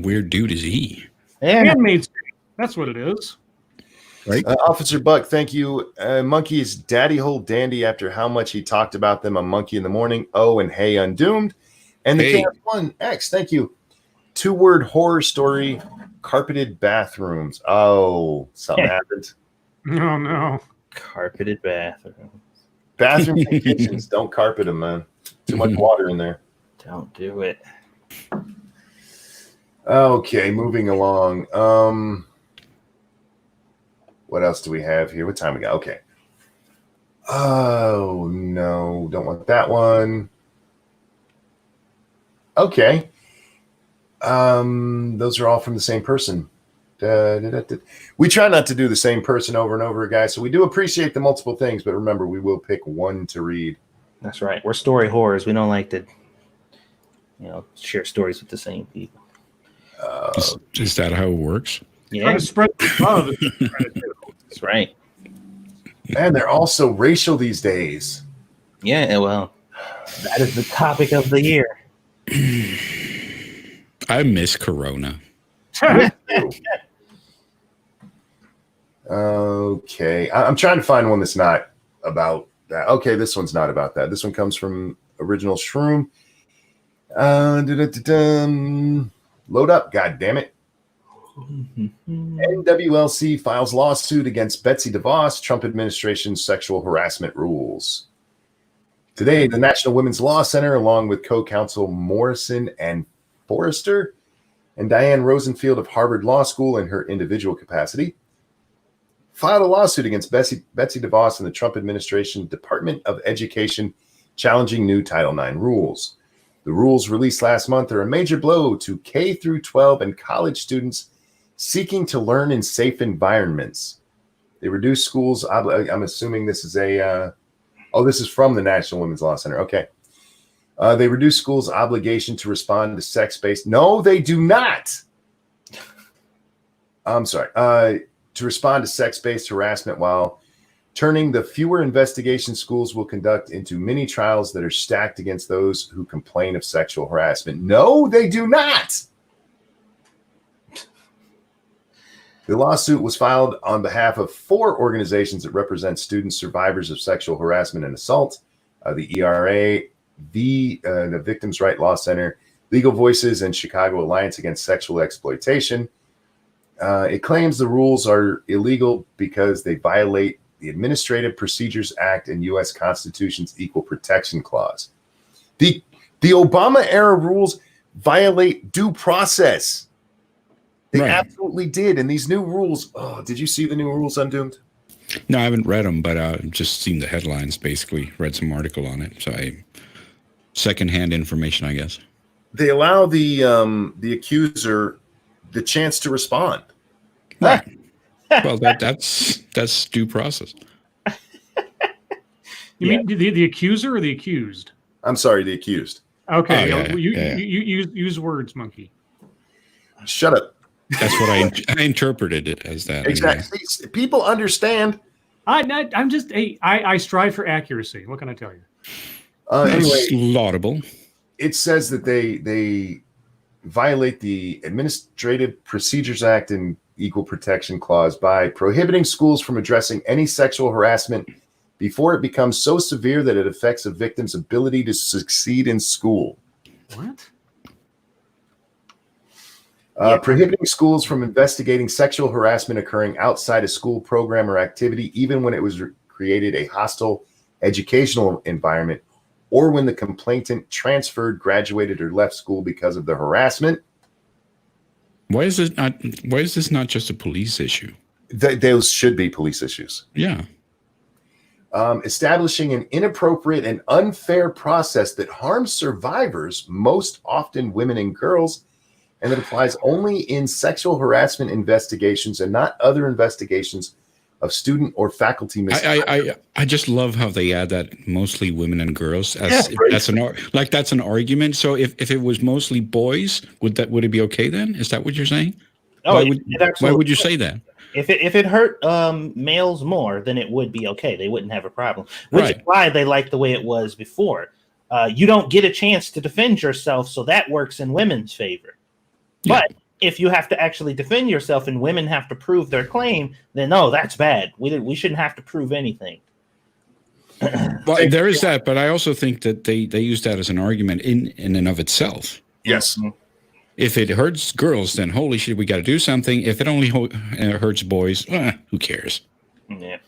weird dude is he? Yeah. Handmaid's Tale. That's what it is. Right. Officer Buck, thank you. Monkey is daddy hole dandy after how much he talked about them on Monkey in the Morning. Oh, and hey, Undoomed. And the KF1X, thank you. 2-word horror story, carpeted bathrooms. Oh, something happened. Oh, no. Carpeted bathrooms. Bathrooms and kitchens, don't carpet them, man. Too much water in there. Don't do it. Okay, moving along. What else do we have here? What time we got? Okay. Oh, no. Don't want that one. Okay. Those are all from the same person. We try not to do the same person over and over, guys. So we do appreciate the multiple things, but remember, we will pick one to read. That's right. We're story horrors. We don't like to, share stories with the same people. Is that how it works? Yeah. Trying to spread the love. That's right. And they're also racial these days. Yeah, well, that is the topic of the year. I miss Corona. Okay. I'm trying to find one that's not about that. Okay, this one's not about that. This one comes from Original Shroom. Load up, god damn it. NWLC files lawsuit against Betsy DeVos, Trump administration's sexual harassment rules. Today, the National Women's Law Center, along with co-counsel Morrison and Forrester and Diane Rosenfield of Harvard Law School in her individual capacity, filed a lawsuit against Betsy DeVos and the Trump administration Department of Education, challenging new Title IX rules. The rules released last month are a major blow to K through 12 and college students seeking to learn in safe environments. They reduce schools. I'm assuming this is this is from the National Women's Law Center. Okay. They reduce schools' obligation to respond to sex-based. No, they do not. I'm sorry. To respond to sex-based harassment while turning the fewer investigation schools will conduct into mini trials that are stacked against those who complain of sexual harassment. No, they do not. The lawsuit was filed on behalf of 4 organizations that represent student survivors of sexual harassment and assault, the ERA, the Victims' Right Law Center, Legal Voices, and Chicago Alliance Against Sexual Exploitation. It claims the rules are illegal because they violate the Administrative Procedures Act and U.S. Constitution's Equal Protection Clause. The Obama-era rules violate due process. They absolutely did. And these new rules, did you see the new rules, Undoomed? No, I haven't read them, but I've just seen the headlines, basically. Read some article on it. So secondhand information, I guess. They allow the accuser the chance to respond. Right. Well, that's due process. You mean the accuser or the accused? I'm sorry, the accused. Okay, you use words, Monkey. Shut up. That's what I interpreted it as that. Exactly. Anyway. People understand. I strive for accuracy. What can I tell you? Anyway, laudable. It says that they violate the Administrative Procedures Act and Equal Protection Clause by prohibiting schools from addressing any sexual harassment before it becomes so severe that it affects a victim's ability to succeed in school. What? Prohibiting schools from investigating sexual harassment occurring outside a school program or activity, even when it was created a hostile educational environment, or when the complainant transferred, graduated, or left school because of the harassment. Why is this not just a police issue? Those should be police issues. Yeah. Establishing an inappropriate and unfair process that harms survivors, most often women and girls, and that applies only in sexual harassment investigations and not other investigations of student or faculty misconduct. I just love how they add that mostly women and girls as that's an argument. So if it was mostly boys, would it be okay then? Is that what you're saying? Oh, why would you say that? If it hurt males more, then it would be okay. They wouldn't have a problem. Which is why they like the way it was before. You don't get a chance to defend yourself, so that works in women's favor. Yeah. But if you have to actually defend yourself and women have to prove their claim, then no, that's bad. We shouldn't have to prove anything. Well, there is that, but I also think that they use that as an argument in and of itself. Yes. If it hurts girls, then holy shit, we got to do something. If it only hurts boys, who cares? Yeah.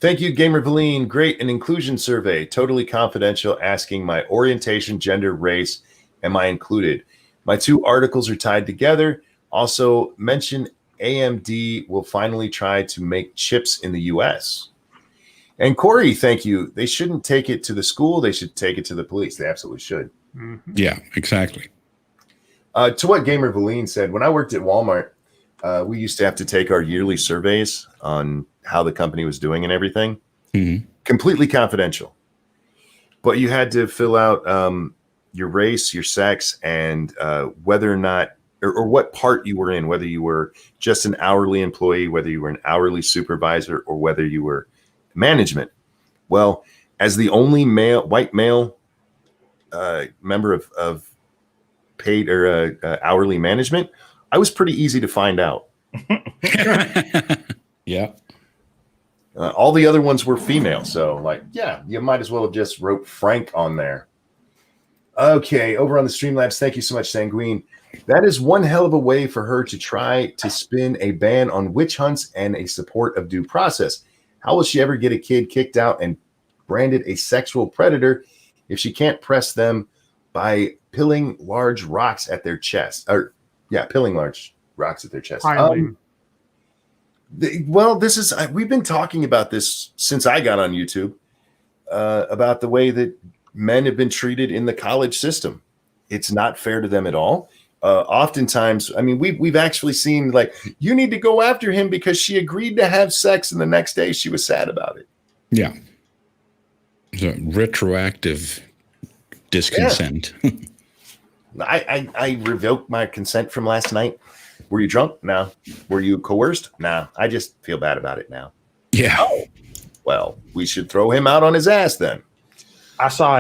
Thank you, Gamer Valine. Great, an inclusion survey, totally confidential, asking my orientation, gender, race. Am I included? My 2 articles are tied together. Also, mention AMD will finally try to make chips in the U.S. And Corey, thank you. They shouldn't take it to the school. They should take it to the police. They absolutely should. Mm-hmm. Yeah, exactly. To what Gamer Valine said, when I worked at Walmart, we used to have to take our yearly surveys on how the company was doing and everything. Mm-hmm. Completely confidential. But you had to fill out your race, your sex, and whether or not, or what part you were in, whether you were just an hourly employee, whether you were an hourly supervisor, or whether you were management. Well, as the only white male member of paid or hourly management, I was pretty easy to find out. Yeah. All the other ones were female. So you might as well have just wrote Frank on there. Okay, over on the Streamlabs, thank you so much, Sanguine. That is one hell of a way for her to try to spin a ban on witch hunts and a support of due process. How will she ever get a kid kicked out and branded a sexual predator if she can't press them by pilling large rocks at their chest? Pilling large rocks at their chest. We've been talking about this since I got on YouTube, about the way that men have been treated in the college system. It's not fair to them at all. Oftentimes, I mean, we've actually seen you need to go after him because she agreed to have sex and the next day she was sad about it. Yeah. So retroactive disconsent. Yeah. I revoked my consent from last night. Were you drunk? No. Were you coerced? No. I just feel bad about it now. Yeah. Oh, well, we should throw him out on his ass then. I saw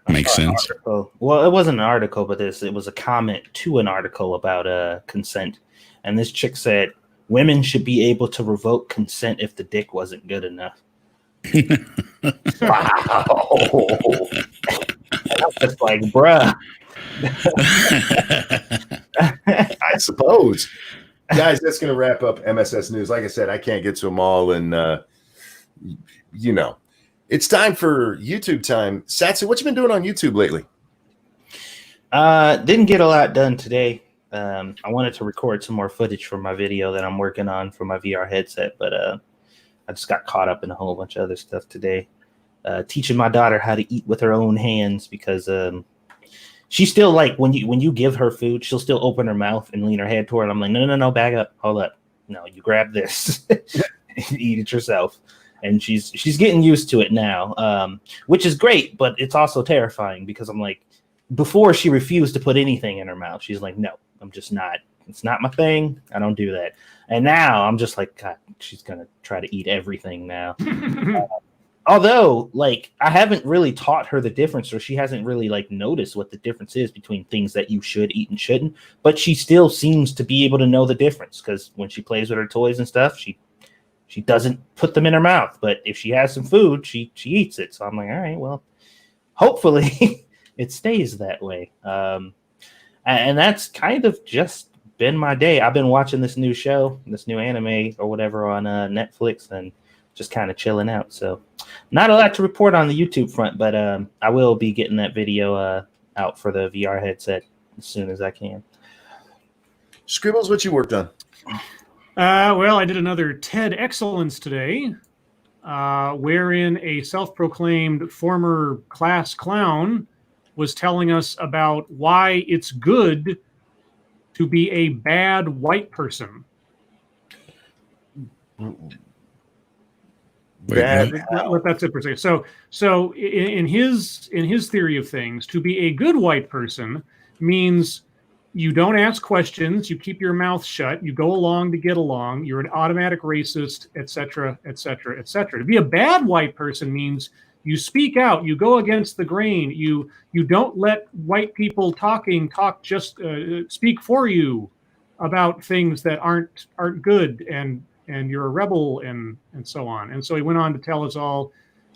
Makes sense. Article. Well, it wasn't an article, but it was a comment to an article about consent. And this chick said, women should be able to revoke consent if the dick wasn't good enough. Wow. I was just like, bruh. I suppose. Guys, that's going to wrap up MSS News. Like I said, I can't get to them all. And, it's time for YouTube time. Satsu, what you been doing on YouTube lately? Didn't get a lot done today. I wanted to record some more footage for my video that I'm working on for my VR headset, but I just got caught up in a whole bunch of other stuff today. Teaching my daughter how to eat with her own hands because she's still when you give her food, she'll still open her mouth and lean her head toward it. I'm like, no, back up, hold up. No, you grab this and eat it yourself. And she's getting used to it now, which is great, but it's also terrifying because I'm like, before she refused to put anything in her mouth. She's like, no, I'm just not it's not my thing. I don't do that. And now I'm just like, God, she's gonna try to eat everything now. Although, like, I haven't really taught her the difference, or she hasn't really like noticed what the difference is between things that you should eat and shouldn't. But she still seems to be able to know the difference, because when she plays with her toys and stuff, she doesn't put them in her mouth. But if she has some food, she eats it. So I'm like, all right, well, hopefully it stays that way. And that's kind of just been my day. I've been watching this new show, this new anime or whatever on Netflix, and just kind of chilling out. So not a lot to report on the YouTube front, but I will be getting that video out for the VR headset as soon as I can. Scribbles, what you worked on? Well, I did another TED Excellence today, wherein a self-proclaimed former class clown was telling us about why it's good to be a bad white person. Let that sit for a second. So in his theory of things, to be a good white person means you don't ask questions, you keep your mouth shut, you go along to get along, you're an automatic racist, etc., etc., etc. To be a bad white person means you speak out, you go against the grain, you don't let white people talk just speak for you about things that aren't good, and you're a rebel, and so on. And so he went on to tell us all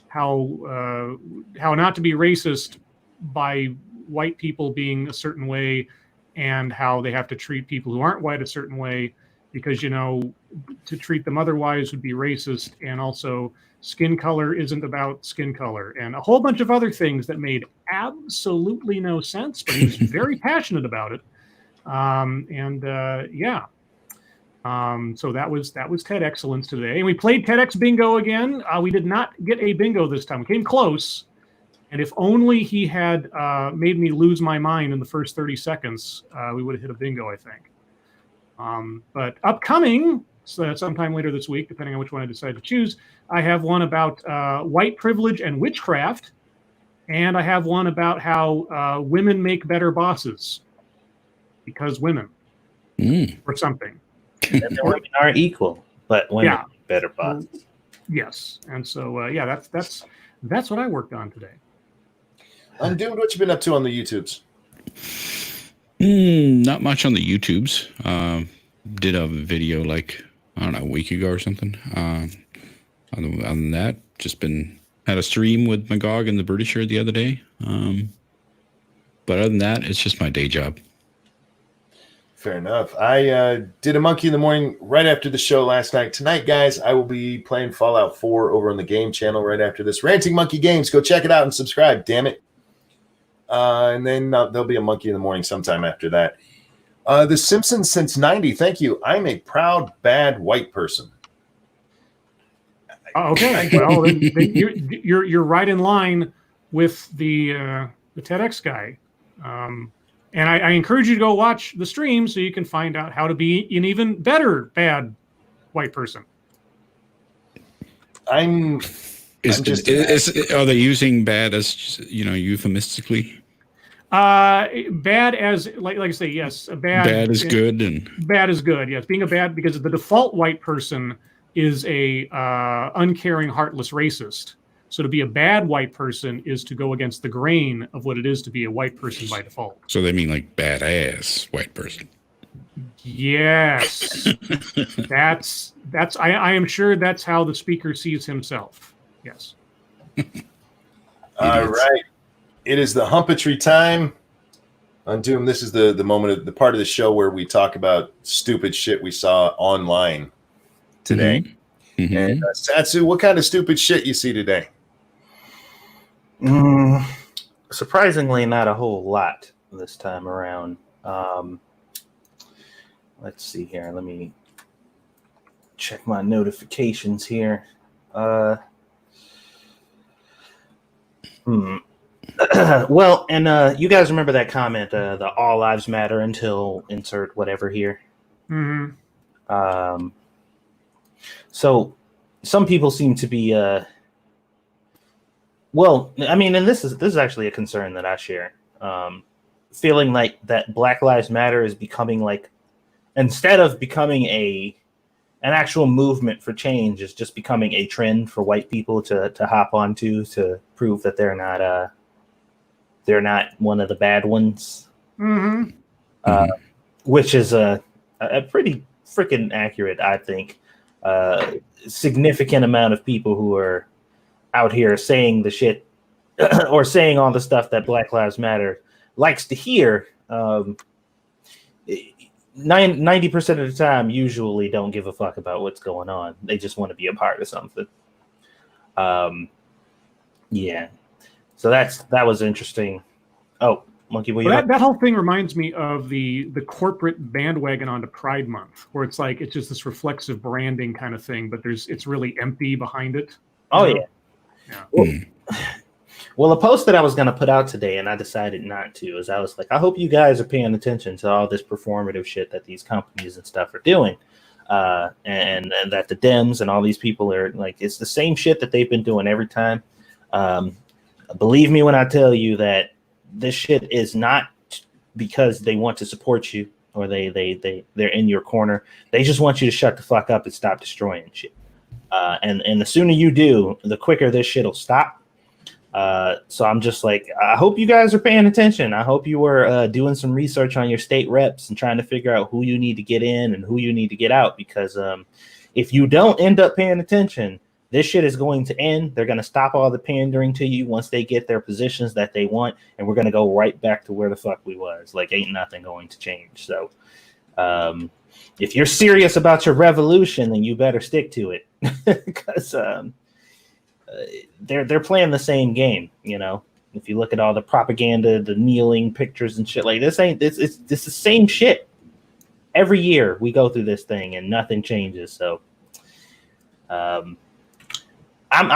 how not to be racist by white people being a certain way, and how they have to treat people who aren't white a certain way, because, to treat them otherwise would be racist. And also skin color isn't about skin color, and a whole bunch of other things that made absolutely no sense, but he was very passionate about it. So that was TED Excellence today. And we played TEDx Bingo again. We did not get a bingo this time. We came close. And if only he had made me lose my mind in the first 30 seconds, we would have hit a bingo, I think. But upcoming, so sometime later this week, depending on which one I decide to choose, I have one about white privilege and witchcraft. And I have one about how women make better bosses. Because women. Or something. And the women are equal, but women are better bosses. Yes. And so, that's what I worked on today. Undoomed, what you been up to on the YouTubes? Not much on the YouTubes. Did a video a week ago or something. Other than that, just had a stream with Magog and the Britisher the other day. But other than that, it's just my day job. Fair enough. I did a Monkey in the Morning right after the show last night. Tonight, guys, I will be playing Fallout 4 over on the game channel right after this. Ranting Monkey Games. Go check it out and subscribe, damn it. And then there'll be a Monkey in the Morning sometime after that. The Simpsons since 90. Thank you. I'm a proud, bad white person. Okay. Well, then you're right in line with the TEDx guy. And I encourage you to go watch the stream so you can find out how to be an even better bad white person. Are they using bad as euphemistically? Bad as like I say, yes. Bad is good, and bad is good. Yes, being a bad, because the default white person is a uncaring, heartless racist. So to be a bad white person is to go against the grain of what it is to be a white person by default. So they mean like badass white person. Yes. I am sure that's how the speaker sees himself. Yes. All right. It is the Humpetry time. Undoom, this is the moment of the part of the show where we talk about stupid shit we saw online today. Mm-hmm. And Satsu, what kind of stupid shit you see today? Surprisingly, not a whole lot this time around. Let's see here. Let me check my notifications here. Well, and you guys remember that comment, the all lives matter until insert whatever here. Mm-hmm. So some people seem to be well, I mean, and this is actually a concern that I share. Feeling like that Black Lives Matter is becoming like instead of becoming an actual movement for change, is just becoming a trend for white people to hop onto to prove that they're not one of the bad ones. Which is a pretty freaking accurate, I think. Significant amount of people who are out here saying the shit or saying all the stuff that Black Lives Matter likes to hear. 90% of the time usually don't give a fuck about what's going on. They just want to be a part of something. Yeah. So that was interesting. Oh, Monkey, that whole thing reminds me of the corporate bandwagon onto Pride Month, where it's like it's just this reflexive branding kind of thing, but it's really empty behind it. Oh yeah. Well, a post that I was going to put out today, and I decided not to, is I was like, I hope you guys are paying attention to all this performative shit that these companies and stuff are doing, and that the Dems and all these people are like, it's the same shit that they've been doing every time. Believe me when I tell you that this shit is not because they want to support you or they're in your corner. They just want you to shut the fuck up and stop destroying shit. And the sooner you do, the quicker this shit will stop. So I'm just like, I hope you guys are paying attention. I hope you were doing some research on your state reps and trying to figure out who you need to get in and who you need to get out. Because if you don't end up paying attention, this shit is going to end. They're going to stop all the pandering to you once they get their positions that they want. And we're going to go right back to where the fuck we was. Like, ain't nothing going to change. So if you're serious about your revolution, then you better stick to it. Because they're playing the same game, you know. If you look at all the propaganda, the kneeling pictures and shit like this, it's the same shit. Every year we go through this thing and nothing changes. So I'm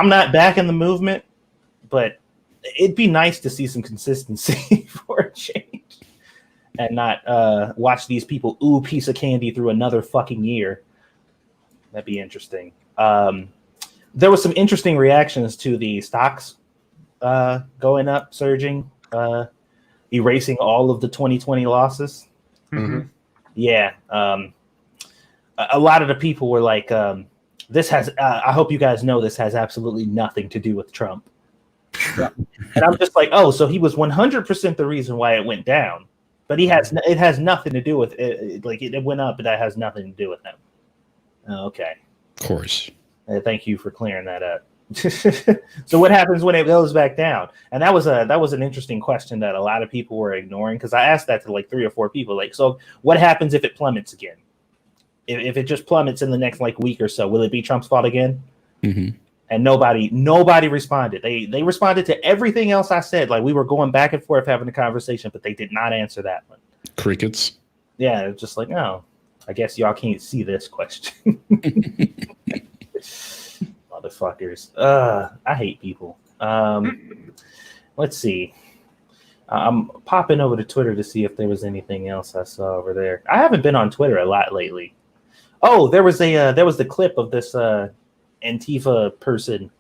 not backing the movement, but it'd be nice to see some consistency for a change and not watch these people piece of candy through another fucking year. That'd be interesting. There was some interesting reactions to the stocks going up, surging, erasing all of the 2020 losses. Mm-hmm. Yeah. A lot of the people were like, this has, I hope you guys know this has absolutely nothing to do with Trump. And I'm just like, oh, so he was 100% the reason why it went down, but it has nothing to do with it. Like it went up, but that has nothing to do with him. Okay. Of course. Thank you for clearing that up. So what happens when it goes back down? And that was an interesting question that a lot of people were ignoring, because I asked that to like 3 or 4 people. Like, so what happens if it plummets again? If it just plummets in the next like week or so, will it be Trump's fault again? Mm-hmm. And nobody responded. They responded to everything else I said. Like we were going back and forth having a conversation, but they did not answer that one. Crickets. Yeah, it's just like, no, I guess y'all can't see this question. Motherfuckers. I hate people. Let's see. I'm popping over to Twitter to see if there was anything else I saw over there. I haven't been on Twitter a lot lately. Oh, there was the clip of this Antifa person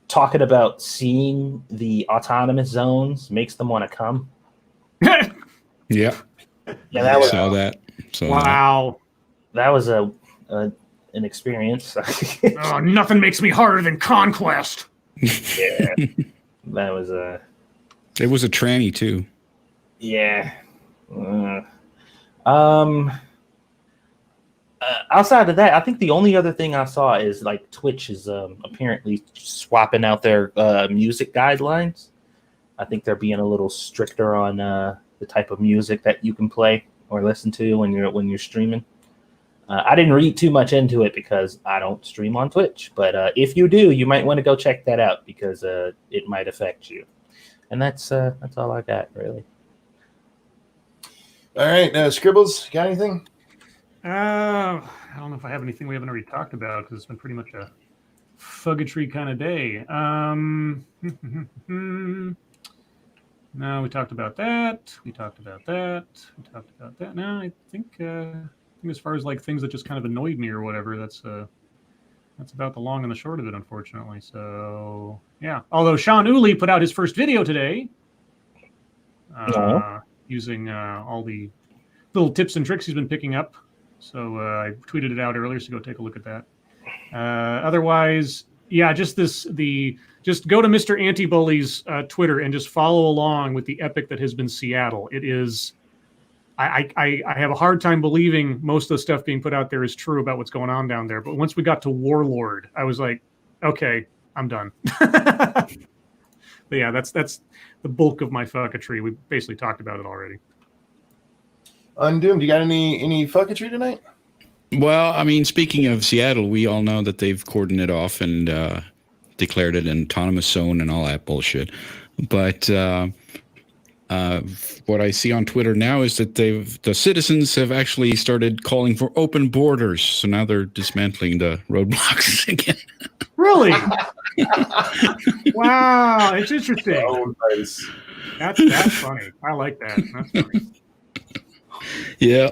talking about seeing the autonomous zones makes them want to come. Yeah. Yeah, that was saw that. Wow. That was an experience. Oh, nothing makes me harder than conquest. Yeah. That was It was a tranny too. Yeah. Outside of that, I think the only other thing I saw is like Twitch is apparently swapping out their music guidelines. I think they're being a little stricter on the type of music that you can play or listen to when you're streaming. I didn't read too much into it because I don't stream on Twitch, but if you do, you might want to go check that out because it might affect you. And that's all I got, really. All right, Scribbles, got anything? I don't know if I have anything we haven't already talked about because it's been pretty much a fuggatry kind of day. No, we talked about that. No, I think as far as like things that just kind of annoyed me or whatever, that's about the long and the short of it, unfortunately. So yeah. Although Sean Uli put out his first video today, using all the little tips and tricks he's been picking up. So I tweeted it out earlier, so go take a look at that. Otherwise, yeah, just go to Mr. Antibully's Twitter and just follow along with the epic that has been Seattle. It is, I have a hard time believing most of the stuff being put out there is true about what's going on down there. But once we got to Warlord, I was like, okay, I'm done. But yeah, that's the bulk of my fucketry. We basically talked about it already. Undoomed, you got any fucketry tonight? Well, I mean, speaking of Seattle, we all know that they've cordoned it off and declared it an autonomous zone and all that bullshit. But what I see on Twitter now is that the citizens have actually started calling for open borders. So now they're dismantling the roadblocks again. Really? Wow, it's interesting. Oh, nice. That's funny. I like that. That's funny. Yeah.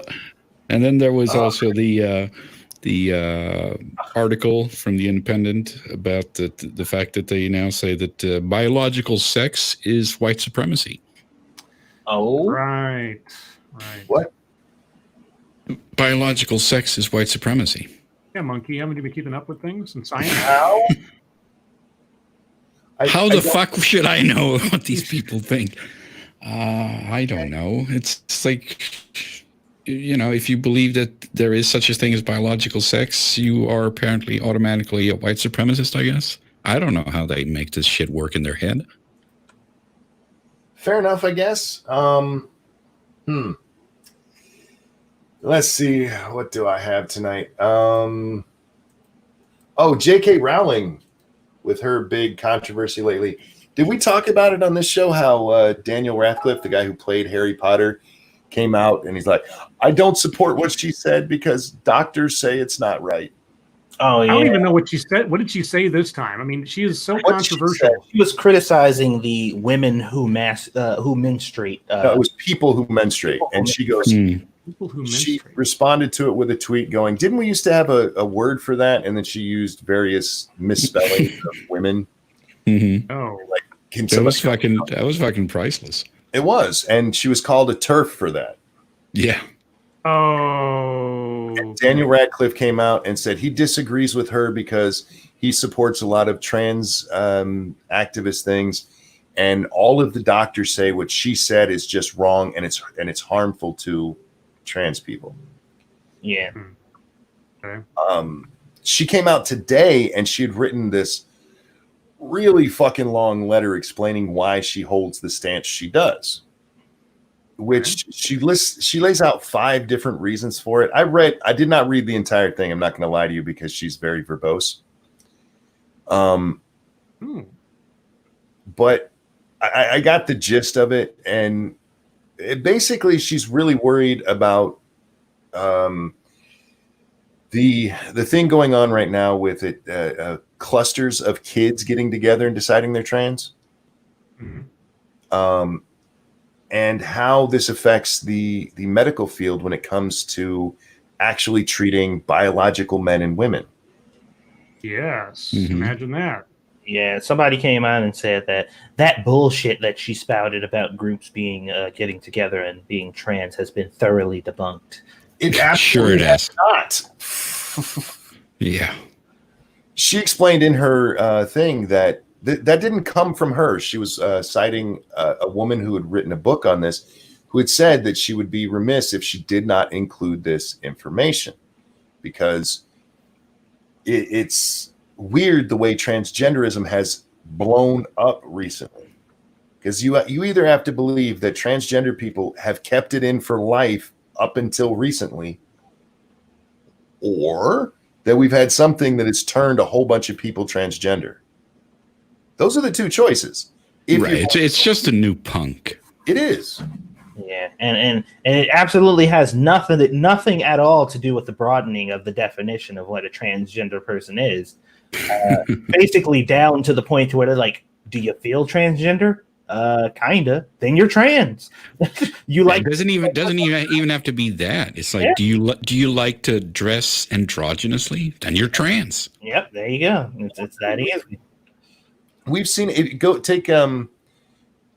And then there was also the article from the Independent about the fact that they now say that biological sex is white supremacy. Oh, Right. What? Biological sex is white supremacy. Yeah, Monkey, haven't you been keeping up with things in science? How? How the fuck should I know what these people think? I don't know. It's like, you know, if you believe that there is such a thing as biological sex, you are apparently automatically a white supremacist, I guess. I don't know how they make this shit work in their head. Fair enough, I guess. Let's see. What do I have tonight? J.K. Rowling with her big controversy lately. Did we talk about it on this show? How Daniel Radcliffe, the guy who played Harry Potter, came out and he's like, I don't support what she said because doctors say it's not right. Oh, yeah. I don't even know what she said. What did she say this time? I mean, she is so controversial. She was criticizing the women who menstruate. No, it was people who menstruate. And she goes, People who she menstruate. responded to it with a tweet going, didn't we used to have a word for that? And then she used various misspellings of women. Mm-hmm. Oh, Like, That was fucking priceless. It was. And she was called a TERF for that. Yeah. Oh. And Daniel Radcliffe came out and said he disagrees with her because he supports a lot of trans activist things. And all of the doctors say what she said is just wrong and it's harmful to trans people. Yeah. Okay. She came out today and she had written this really fucking long letter explaining why she holds the stance she does, which she lays out 5 different reasons for it. I did not read the entire thing. I'm not going to lie to you because she's very verbose. But I got the gist of it, and basically she's really worried about the thing going on right now with it, clusters of kids getting together and deciding they're trans, and how this affects the medical field when it comes to actually treating biological men and women. Yes. Imagine that. Yeah, somebody came out and said that bullshit that she spouted about groups being getting together and being trans has been thoroughly debunked. It absolutely has not. Yeah. She explained in her thing that didn't come from her. She was citing a woman who had written a book on this, who had said that she would be remiss if she did not include this information because it's weird the way transgenderism has blown up recently. Because you either have to believe that transgender people have kept it in for life up until recently, or that we've had something that has turned a whole bunch of people transgender. Those are the 2 choices. Right. It's just a new punk. It is. Yeah, and it absolutely has nothing at all to do with the broadening of the definition of what a transgender person is. Basically down to the point to where they're like, do you feel transgender? Kinda. Then you're trans. You like it doesn't even have to be that. It's like, do you like to dress androgynously? Then you're trans. Yep, there you go. It's that easy. We've seen it take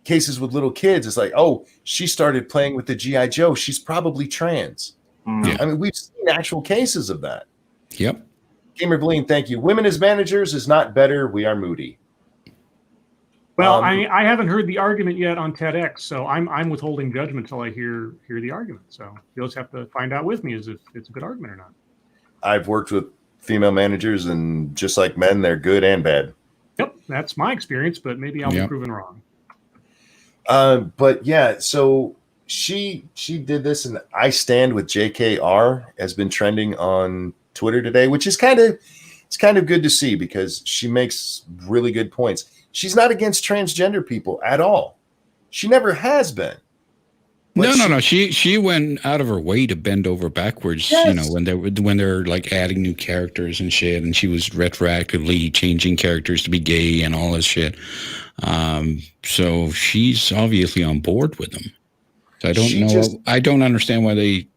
cases with little kids. It's like, oh, she started playing with the G.I. Joe. She's probably trans. Yeah. I mean, we've seen actual cases of that. Yep. Gamer Bleen, thank you. Women as managers is not better. We are moody. Well, I haven't heard the argument yet on TEDx, so I'm withholding judgment until I hear the argument. So you'll just have to find out with me if it's a good argument or not. I've worked with female managers, and just like men, they're good and bad. Yep, that's my experience, but maybe I'll be proven wrong. But yeah, so she did this, and I stand with JKR has been trending on Twitter today, which is kind of good to see because she makes really good points. She's not against transgender people at all. She never has been. No. She went out of her way to bend over backwards, yes. When they're like adding new characters and shit, and she was retroactively changing characters to be gay and all this shit. So she's obviously on board with them. So I don't understand why they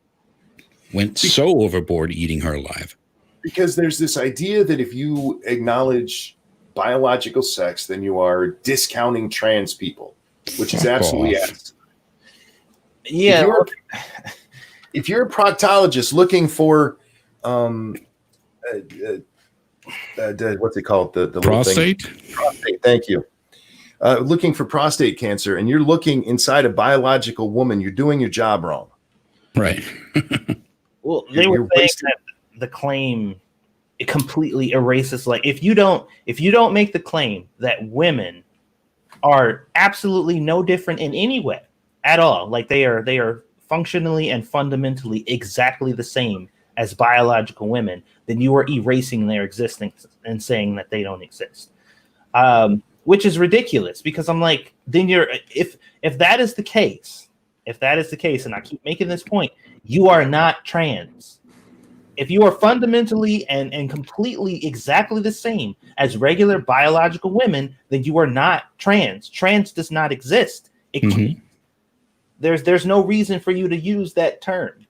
went so overboard eating her alive. Because there's this idea that if you acknowledge biological sex, then you are discounting trans people, which is absolutely yes. Yeah. If you're a proctologist looking for what's it called? The prostate? Little thing. Prostate, thank you. Looking for prostate cancer, and you're looking inside a biological woman, you're doing your job wrong. Right. Well, they were saying that the claim it completely erases, like, if you don't make the claim that women are absolutely no different in any way at all, like they are functionally and fundamentally exactly the same as biological women, then you are erasing their existence and saying that they don't exist. Which is ridiculous, because I'm like, then if that is the case, and I keep making this point, you are not trans. If you are fundamentally and completely exactly the same as regular biological women, then you are not trans. Trans does not exist. It can't. There's no reason for you to use that term.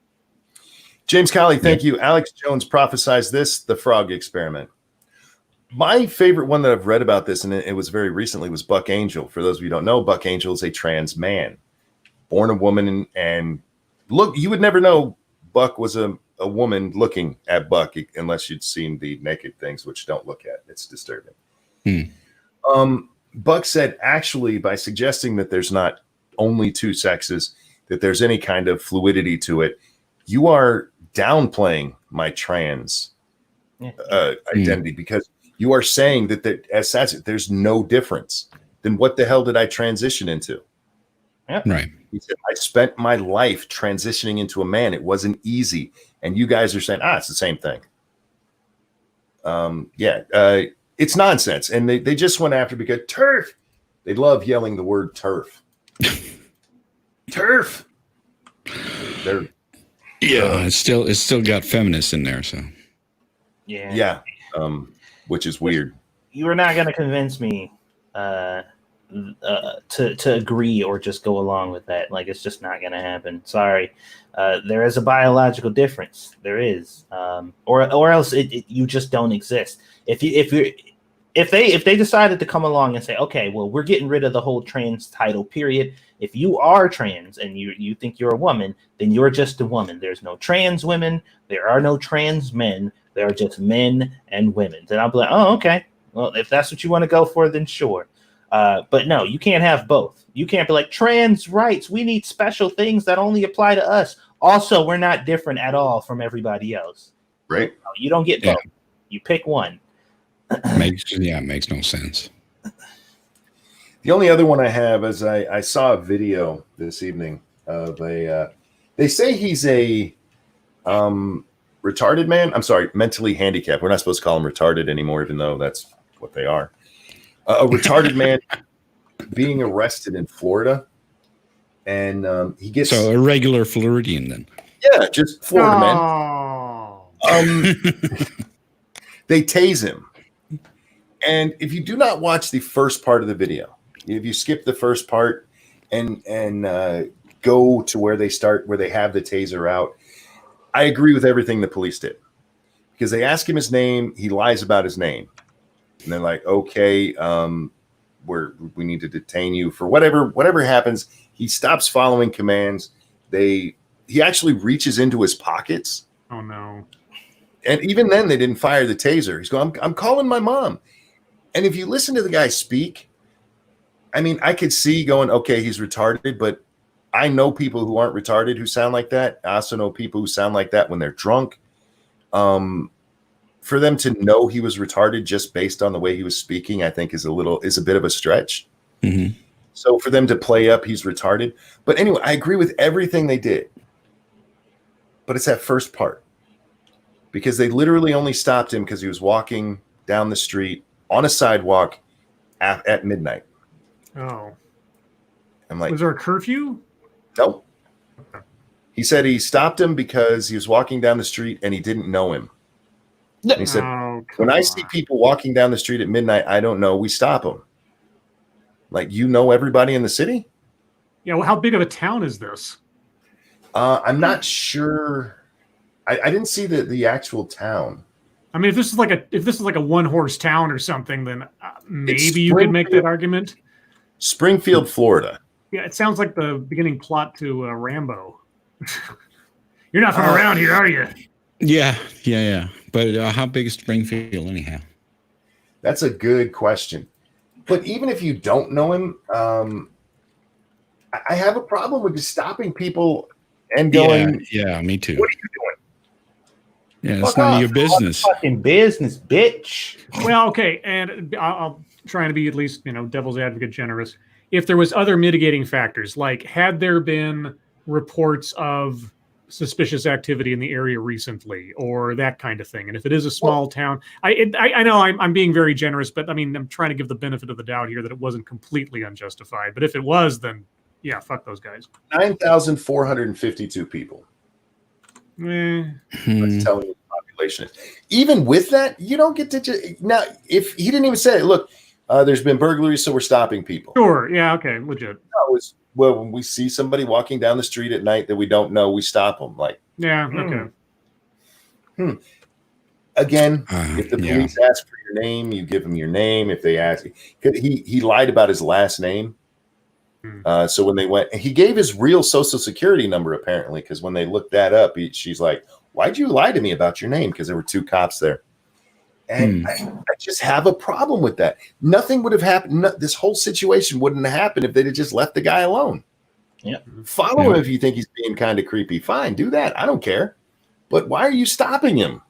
James Colley, thank you. Alex Jones prophesized this, the frog experiment. My favorite one that I've read about this, and it was very recently, was Buck Angel. For those of you who don't know, Buck Angel is a trans man, born a woman, and look, you would never know Buck was a woman looking at Buck unless you'd seen the naked things, which don't look at. It's disturbing. Buck said, actually, by suggesting that there's not only two sexes, that there's any kind of fluidity to it, you are downplaying my trans identity, because you are saying that as Satsu, there's no difference. Then what the hell did I transition into? Yep. Right. He said, I spent my life transitioning into a man. It wasn't easy. And you guys are saying, it's the same thing. It's nonsense. And they just went after, because turf. They love yelling the word turf. Turf. It's still got feminists in there. So yeah. Which is weird. You are not going to convince me to agree or just go along with that. Like, it's just not going to happen. Sorry. There is a biological difference. There is, or else you just don't exist. If they decided to come along and say, okay, well, we're getting rid of the whole trans title, period. If you are trans and you think you're a woman, then you're just a woman. There's no trans women. There are no trans men. There are just men and women. Then I'll be like, oh, okay. Well, if that's what you want to go for, then sure. But no, you can't have both. You can't be like, trans rights, we need special things that only apply to us. Also, we're not different at all from everybody else. Right. No, you don't get both. You pick one. Makes no sense. The only other one I have is I saw a video this evening of they say he's a retarded man. I'm sorry, mentally handicapped. We're not supposed to call him retarded anymore, even though that's what they are. A retarded man being arrested in Florida, and he gets a regular Floridian then. Yeah, just Florida man. They tase him, and if you do not watch the first part of the video, if you skip the first part and go to where they have the taser out, I agree with everything the police did, because they ask him his name, he lies about his name. And they're like, okay, we need to detain you for whatever happens. He stops following commands. They he actually reaches into his pockets. Oh no. And even then they didn't fire the taser. He's going, I'm calling my mom. And if you listen to the guy speak, I mean, I could see going, okay, he's retarded, but I know people who aren't retarded who sound like that. I also know people who sound like that when they're drunk. For them to know he was retarded just based on the way he was speaking, I think is a bit of a stretch. Mm-hmm. So for them to play up he's retarded. But anyway, I agree with everything they did. But it's that first part. Because they literally only stopped him because he was walking down the street on a sidewalk at midnight. Oh. I'm like, was there a curfew? Nope. He said he stopped him because he was walking down the street and he didn't know him. And he said, when I see people walking down the street at midnight, I don't know, we stop them. Like, you know everybody in the city? Yeah, well, how big of a town is this? I'm not sure. I didn't see the actual town. I mean, if this is like a one-horse town or something, then maybe you could make that argument. Springfield, Florida. Yeah, it sounds like the beginning plot to Rambo. You're not from around here, are you? Yeah. But how big is Springfield anyhow? That's a good question. But even if you don't know him, I have a problem with just stopping people and going, Yeah, me too. What are you doing? Yeah, it's none of your business. Fucking business, bitch. Well, okay, and I'll try to be at least, devil's advocate generous. If there was other mitigating factors, like had there been reports of suspicious activity in the area recently or that kind of thing, and if it is a small town, I know I'm being very generous, but I mean, I'm trying to give the benefit of the doubt here that it wasn't completely unjustified. But if it was, then yeah, fuck those guys. 9,452 people. That's telling you the population is. Even with that, you don't get to now. If he didn't even say, "Look, there's been burglaries, so we're stopping people." Sure. Yeah. Okay. Legit. No, it's, well, when we see somebody walking down the street at night that we don't know, we stop them. Like, yeah. Okay. Again, if the police ask for your name, you give them your name. If they ask, he lied about his last name. So when they went, he gave his real social security number apparently, because when they looked that up, she's like, "Why'd you lie to me about your name?" Because there were two cops there, and I just have a problem with that. Nothing would have happened. This whole situation wouldn't have happened if they'd have just left the guy alone. Yeah, follow him if you think he's being kind of creepy. Fine, do that. I don't care. But why are you stopping him?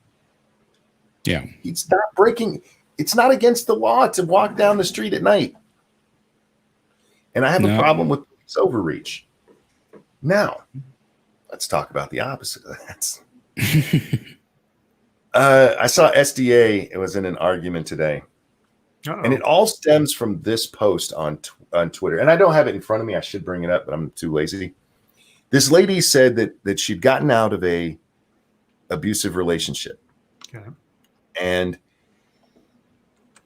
Yeah, he's not breaking. It's not against the law to walk down the street at night. And I have a problem with police overreach. Now, let's talk about the opposite of that. I saw SDA. It was in an argument today. And it all stems from this post on Twitter. And I don't have it in front of me. I should bring it up, but I'm too lazy. This lady said that she'd gotten out of a abusive relationship. Okay. And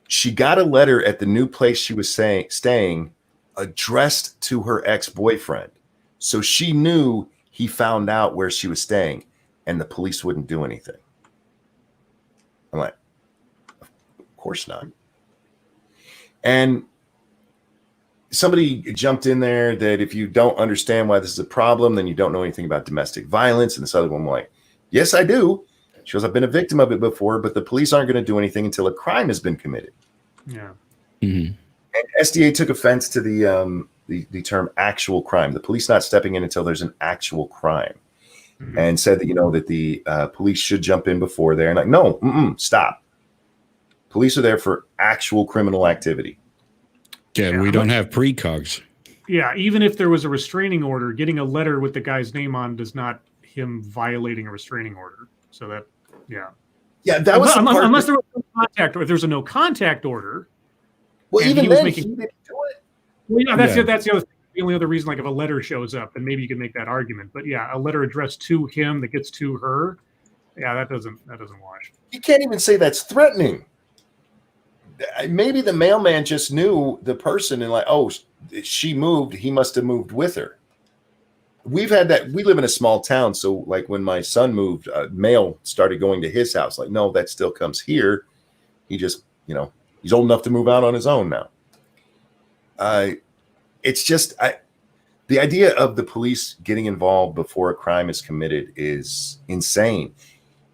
she got a letter at the new place she was staying addressed to her ex-boyfriend. So she knew he found out where she was staying and the police wouldn't do anything. I'm like, of course not. And somebody jumped in there that if you don't understand why this is a problem, then you don't know anything about domestic violence. And this other one was like, yes, I do. She goes, I've been a victim of it before, but the police aren't going to do anything until a crime has been committed. Yeah. Mm-hmm. And SDA took offense to the term actual crime. The police not stepping in until there's an actual crime, and said that that the police should jump in before there. And like, no, stop. Police are there for actual criminal activity. Yeah, we don't have precogs. Yeah, even if there was a restraining order, getting a letter with the guy's name on does not him violating a restraining order. So that, yeah, that was unless there was no contact, or if there's a no contact order. Well, even then, he didn't do it. Well, yeah, that's the other thing. The only other reason, like if a letter shows up, then maybe you can make that argument. But yeah, a letter addressed to him that gets to her, yeah, that doesn't wash. You can't even say that's threatening. Maybe the mailman just knew the person and like, oh, she moved. He must have moved with her. We've had that. We live in a small town, so like when my son moved, mail started going to his house. Like, no, that still comes here. He just, he's old enough to move out on his own now. It's just the The idea of the police getting involved before a crime is committed is insane.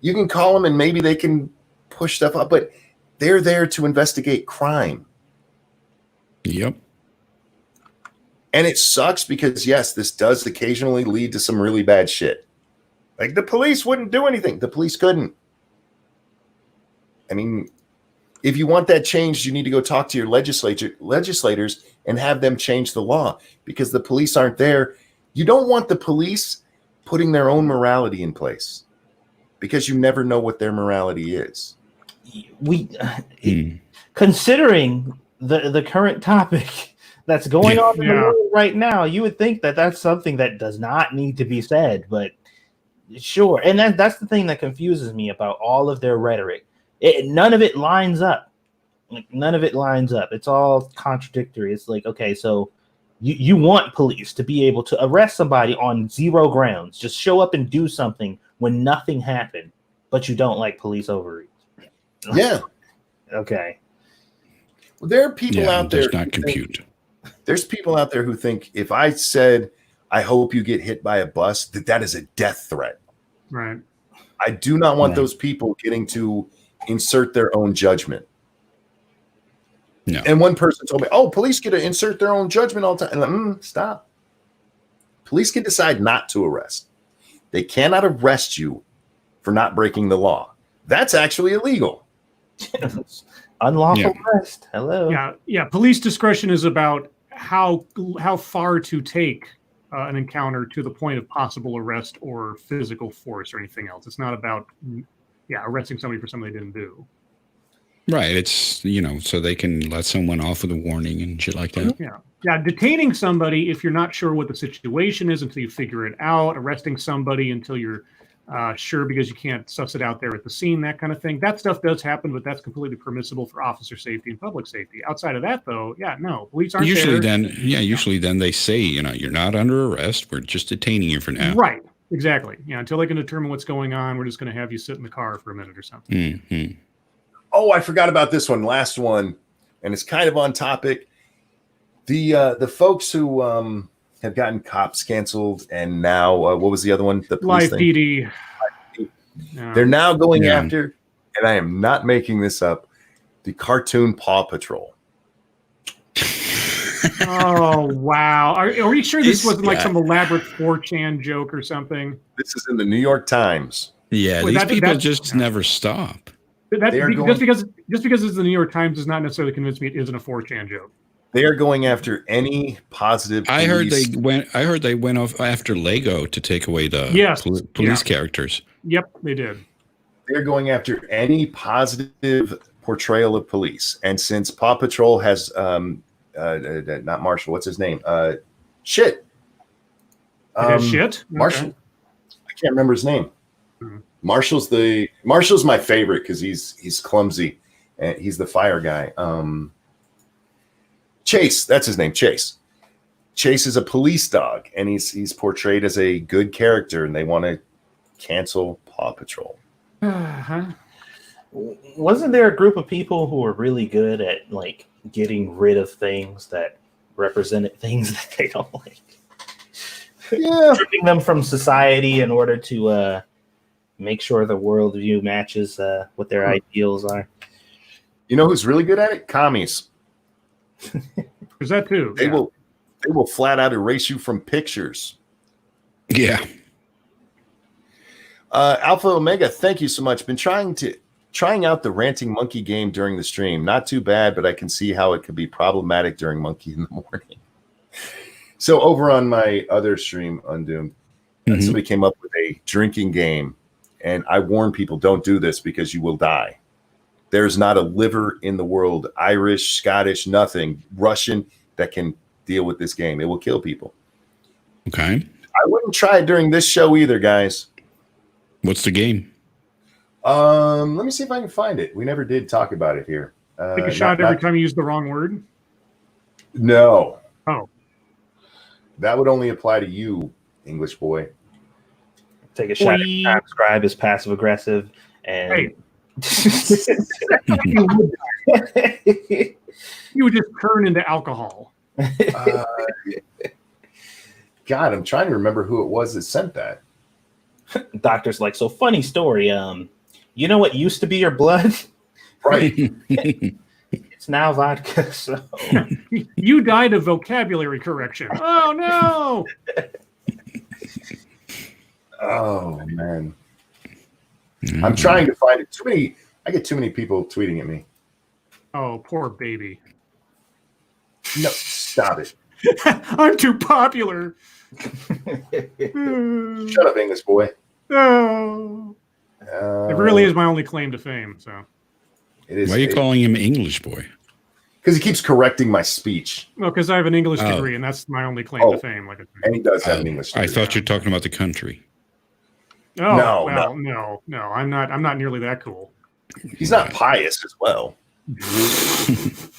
You can call them and maybe they can push stuff up, but they're there to investigate crime. Yep. And it sucks because, yes, this does occasionally lead to some really bad shit. Like the police wouldn't do anything. The police couldn't. I mean, if you want that changed, you need to go talk to your legislators and have them change the law because the police aren't there. You don't want the police putting their own morality in place because you never know what their morality is. Considering the current topic that's going on in the world right now, you would think that that's something that does not need to be said, but sure. And that's the thing that confuses me about all of their rhetoric. None of it lines up. Like none of it lines up. It's all contradictory. It's like, okay, so you want police to be able to arrest somebody on zero grounds, just show up and do something when nothing happened, but you don't like police overreach. Yeah. Okay. Well, there are people out there. Does not compute. There's people out there who think if I said, I hope you get hit by a bus, that is a death threat. Right. I do not want those people getting to insert their own judgment. No. And one person told me, oh, police get to insert their own judgment all the time. And like, stop. Police can decide not to arrest. They cannot arrest you for not breaking the law. That's actually illegal. Unlawful arrest. Hello. Yeah. Police discretion is about how far to take an encounter to the point of possible arrest or physical force or anything else. It's not about arresting somebody for something they didn't do. Right. It's, so they can let someone off with a warning and shit like that. Yeah. Detaining somebody if you're not sure what the situation is until you figure it out, arresting somebody until you're sure because you can't suss it out there at the scene, that kind of thing. That stuff does happen, but that's completely permissible for officer safety and public safety. Outside of that, though, no, police aren't usually there. Usually then they say, you're not under arrest. We're just detaining you for now. Right. Exactly. Yeah. Until they can determine what's going on, we're just going to have you sit in the car for a minute or something. Mm-hmm. Oh, I forgot about this one. Last one. And it's kind of on topic. The folks who have gotten cops canceled and now, what was the other one? The police Live PD. They're now going after, and I am not making this up, the cartoon Paw Patrol. Oh, wow. Are you sure this wasn't like some elaborate 4chan joke or something? This is in the New York Times. Yeah, these people just never stop. Just because it's the New York Times does not necessarily convince me it isn't a 4chan joke. They are going after any positive police. I heard they went off after Lego to take away the police characters. Yep, they did. They're going after any positive portrayal of police. And since Paw Patrol has not Marshall, what's his name? Shit. Shit? Marshall. Okay. I can't remember his name. Marshall's my favorite because he's clumsy and he's the fire guy. Chase, that's his name, Chase. Chase is a police dog, and he's portrayed as a good character, and they want to cancel Paw Patrol. Wasn't there a group of people who were really good at like getting rid of things that represented things that they don't like? Yeah, stripping them from society in order to make sure the worldview matches what their ideals are. You know who's really good at it? Commies. Is that too? They will flat out erase you from pictures. Yeah. Alpha Omega, thank you so much. Been trying out the Ranting Monkey game during the stream. Not too bad, but I can see how it could be problematic during Monkey in the Morning. So over on my other stream, Undoomed, somebody came up with a drinking game, and I warn people, don't do this because you will die. There's not a liver in the world, Irish, Scottish, nothing, Russian, that can deal with this game. It will kill people. Okay. I wouldn't try it during this show either, guys. What's the game? Let me see if I can find it. We never did talk about it here. Take a shot every time you use the wrong word? No. Oh. That would only apply to you, English boy. Take a shot every time Scribe is passive aggressive and... Hey. You would just turn into alcohol. God, I'm trying to remember who it was that sent that. Doctor's like, so funny story. You know what used to be your blood? Right. It's now vodka. So You died of vocabulary correction. Oh no! Oh man. I'm trying to find it. I get too many people tweeting at me. Oh, poor baby. No, stop it. I'm too popular. Shut up, English boy. Oh. It really is my only claim to fame. So. It is. Why are you calling him English boy? Because he keeps correcting my speech. Well, because I have an English degree, and that's my only claim to fame. Like, and he does have an English degree. I thought you were talking about the country. Oh, no. I'm not nearly that cool. He's not pious as well.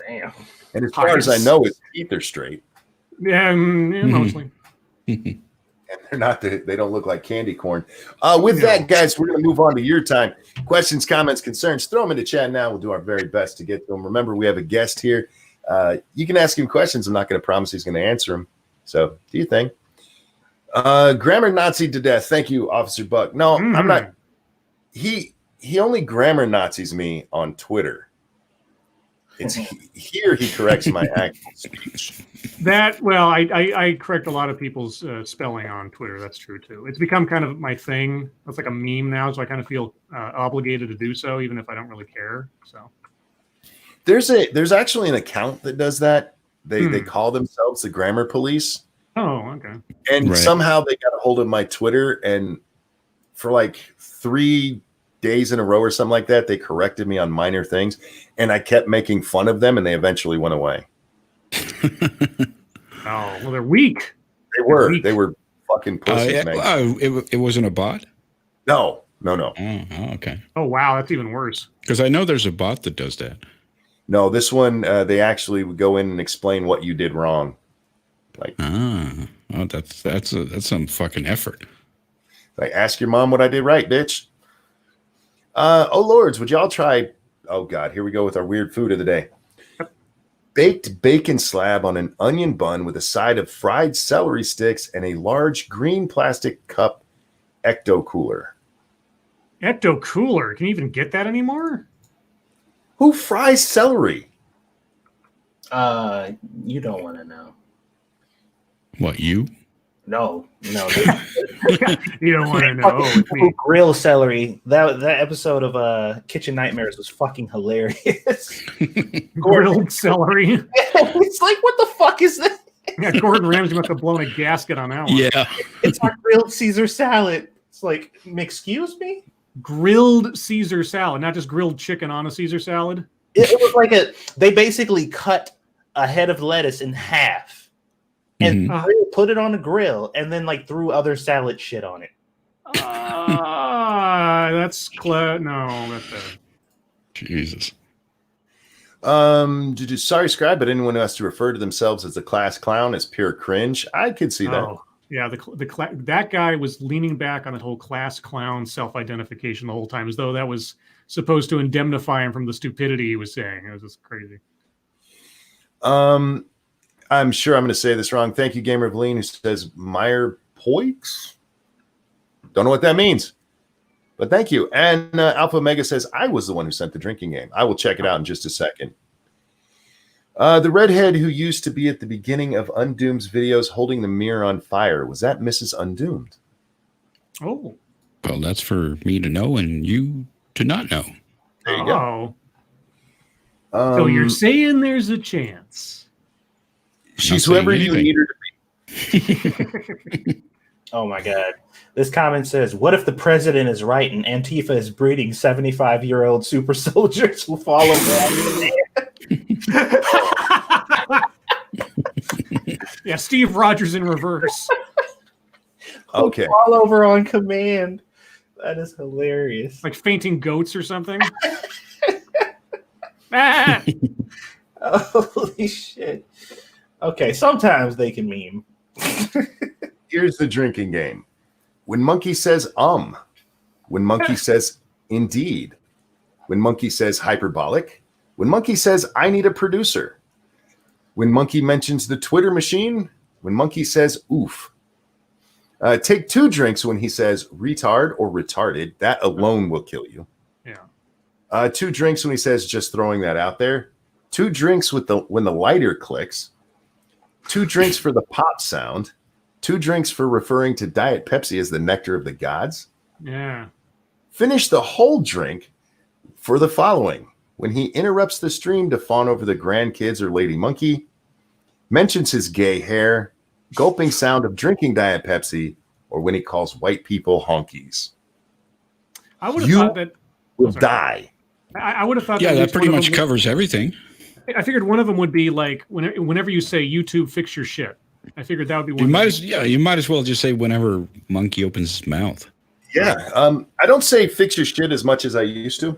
damn. And as far as I know, his teeth are straight. Yeah, mostly. And they're not. They don't look like candy corn. With that, guys, we're going to move on to your time. Questions, comments, concerns. Throw them in the chat now. We'll do our very best to get to them. Remember, we have a guest here. You can ask him questions. I'm not going to promise he's going to answer them. So do your thing. Grammar Nazi to death. Thank you, Officer Buck. No, I'm not. He only grammar Nazis me on Twitter. It's here he corrects my actual speech. I correct a lot of people's spelling on Twitter. That's true too. It's become kind of my thing. It's like a meme now, so I kind of feel obligated to do so, even if I don't really care. So there's actually an account that does that. They call themselves the Grammar Police. Oh, okay. And somehow they got a hold of my Twitter, and for like 3 days in a row or something like that, they corrected me on minor things, and I kept making fun of them, and they eventually went away. Oh, well, they're weak. They were fucking pussies, man. It wasn't a bot? No. Oh, okay. Oh, wow, that's even worse. Because I know there's a bot that does that. No, this one, they actually would go in and explain what you did wrong. Like, that's some fucking effort. Like, ask your mom what I did right, bitch. Oh, lords, would y'all try? Oh, God, here we go with our weird food of the day. Baked bacon slab on an onion bun with a side of fried celery sticks and a large green plastic cup ecto cooler. Ecto cooler? Can you even get that anymore? Who fries celery? You don't want to know. What, you? No. You don't want to know. Who grill celery? That episode of Kitchen Nightmares was fucking hilarious. Grilled celery. It's like, what the fuck is that? Yeah, Gordon Ramsay must have blown a gasket on that one. Yeah. It's our grilled Caesar salad. It's like, excuse me? Grilled Caesar salad, not just grilled chicken on a Caesar salad. It was like they basically cut a head of lettuce in half and put it on a grill and then like threw other salad shit on it. That's no, that's bad. Jesus. Sorry, Scribe, but anyone who has to refer to themselves as a class clown is pure cringe. I could see that. Yeah, that guy was leaning back on the whole class clown self-identification the whole time, as though that was supposed to indemnify him from the stupidity he was saying. It was just crazy. I'm sure I'm going to say this wrong. Thank you, Gamer Eveline, who says Meyer Poix. Don't know what that means, but thank you. And Alpha Omega says, I was the one who sent the drinking game. I will check it out in just a second. The redhead who used to be at the beginning of Undoomed's videos holding the mirror on fire, was that Mrs. Undoomed? Oh. Well, that's for me to know and you to not know. There you go. So you're saying there's a chance. She's whoever you need her to be. Oh, my God. This comment says, what if the president is right and Antifa is breeding 75-year-old super soldiers who follow them? Yeah, Steve Rogers in reverse. Okay. All over on command. That is hilarious. Like fainting goats or something. Holy shit. Okay, sometimes they can meme. Here's the drinking game. When Monkey says when Monkey says indeed, when Monkey says hyperbolic, when Monkey says I need a producer, when Monkey mentions the Twitter machine, when Monkey says oof, Take 2 drinks when he says retard or retarded. That alone will kill you. Yeah. 2 drinks when he says just throwing that out there. 2 drinks when the lighter clicks. 2 drinks for the pop sound. 2 drinks for referring to Diet Pepsi as the nectar of the gods. Yeah. Finish the whole drink for the following. When he interrupts the stream to fawn over the grandkids or Lady Monkey, mentions his gay hair, gulping sound of drinking Diet Pepsi, or when he calls white people honkies. I would have thought that will die. I would have thought that pretty much covers everything. I figured one of them would be like whenever you say YouTube fix your shit. I figured that would be one. You might as well just say whenever Monkey opens his mouth. Yeah. I don't say fix your shit as much as I used to.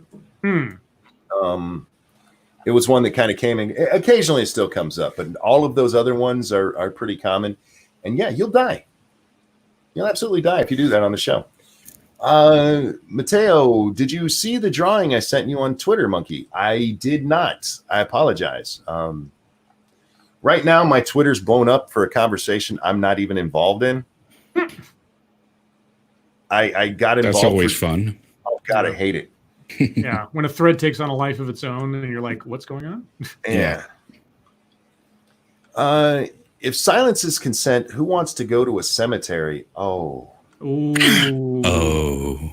It was one that kind of came in. Occasionally it still comes up, but all of those other ones are pretty common. And yeah, you'll die. You'll absolutely die if you do that on the show. Mateo, did you see the drawing I sent you on Twitter, Monkey? I did not. I apologize. Right now, my Twitter's blown up for a conversation I'm not even involved in. I got involved. That's always fun. Oh, God, I hate it. Yeah, when a thread takes on a life of its own and you're like, what's going on? Yeah. If silence is consent, who wants to go to a cemetery? Oh. Ooh. Oh.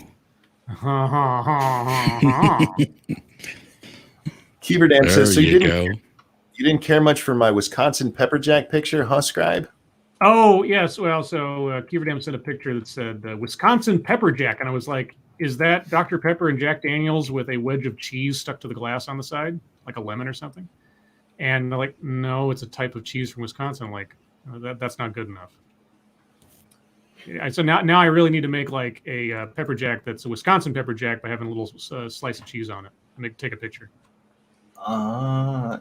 Keeverdam says, so you go. You didn't care much for my Wisconsin pepperjack picture, huh, Scribe? Oh, yes. Well, so Keeverdam sent a picture that said Wisconsin pepperjack. And I was like, is that Dr. Pepper and Jack Daniels with a wedge of cheese stuck to the glass on the side, like a lemon or something? And they're like, no, it's a type of cheese from Wisconsin. I'm like, that's not good enough. So now I really need to make like a pepper jack that's a Wisconsin pepper jack by having a little slice of cheese on it. Take a picture.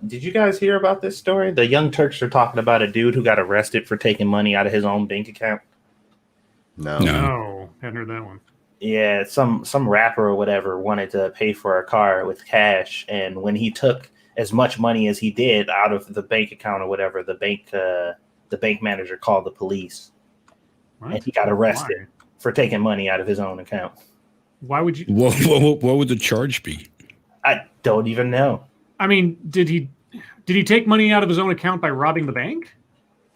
Did you guys hear about this story? The Young Turks are talking about a dude who got arrested for taking money out of his own bank account. No, hadn't heard that one. Yeah, some rapper or whatever wanted to pay for a car with cash, and when he took as much money as he did out of the bank account or whatever, the bank manager called the police. What? And he got arrested for taking money out of his own account. Why would you? What would the charge be? I don't even know. I mean, did he take money out of his own account by robbing the bank?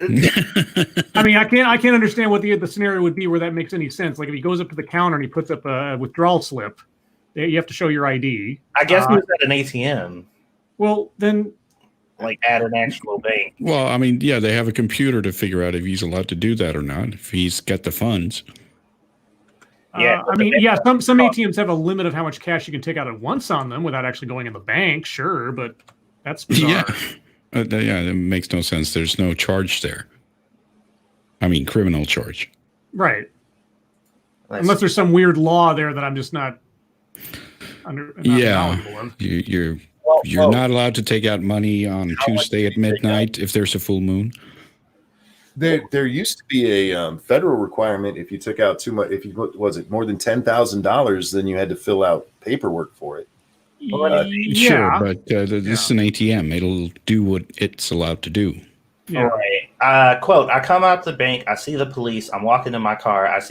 I mean, I can't understand what the scenario would be where that makes any sense. Like if he goes up to the counter and he puts up a withdrawal slip, you have to show your ID. I guess he was at an ATM. Well, then, like at an actual bank. Well, I mean, yeah, they have a computer to figure out if he's allowed to do that or not. If he's got the funds. Yeah, I mean, yeah, some ATMs have a limit of how much cash you can take out at once on them without actually going in the bank. Sure, but that's bizarre. Yeah, it makes no sense. There's no charge there. I mean, criminal charge. Right. Unless there's some weird law there that I'm just not knowledgeable of. You're not allowed to take out money on Tuesday at midnight if there's a full moon. There used to be a federal requirement if you took out too much. If you was it more than $10,000, then you had to fill out paperwork for it. Sure, but this is an ATM. It'll do what it's allowed to do. Yeah. All right. Quote, I come out the bank, I see the police, I'm walking in my car, I see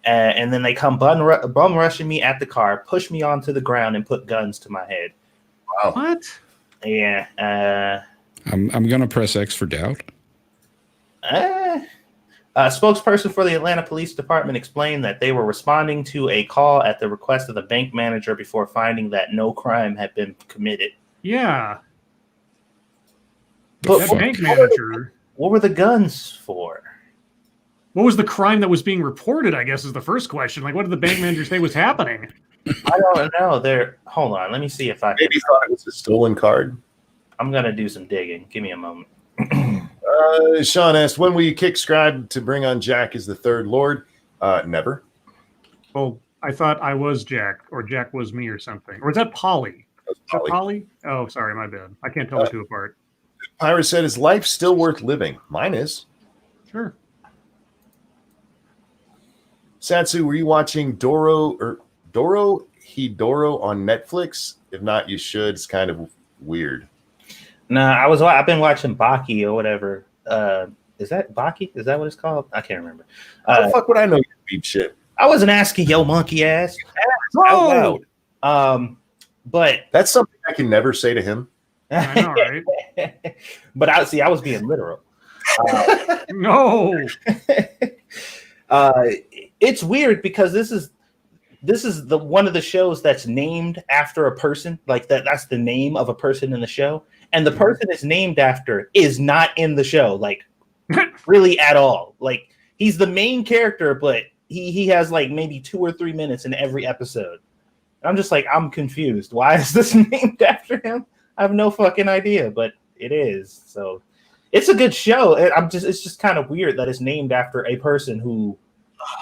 and then they come bum rushing me at the car, push me onto the ground, and put guns to my head. Wow. What? Yeah. I'm going to press X for doubt. A spokesperson for the Atlanta Police Department explained that they were responding to a call at the request of the bank manager before finding that no crime had been committed. Yeah. But that bank manager. What were the guns for? What was the crime that was being reported, I guess, is the first question. Like, what did the bank manager say was happening? I don't know. Hold on. Let me see if I can. Maybe thought it was a stolen card. I'm going to do some digging. Give me a moment. Sean asked, when will you kick Scribe to bring on Jack as the third Lord? Never. Well, I thought I was Jack, or Jack was me or something. Or is that Polly? Is that Polly? Oh, sorry, my bad. I can't tell the two apart. Pyra said, is life still worth living? Mine is. Sure. Satsu, were you watching Doro Hidoro on Netflix? If not, you should. It's kind of weird. Nah, I've been watching Baki or whatever. Is that Baki? Is that what it's called? I can't remember. How the fuck would I know you beep shit? I wasn't asking yo monkey ass. Out loud. But that's something I can never say to him. I know, right? But I was being literal. No. It's weird because this is the one of the shows that's named after a person, like that's the name of a person in the show, and the person it's named after is not in the show, like really at all. Like he's the main character, but he has like maybe 2 or 3 minutes in every episode. I'm just like, I'm confused. Why is this named after him? I have no fucking idea, but it is. So it's a good show. It's just kind of weird that it's named after a person who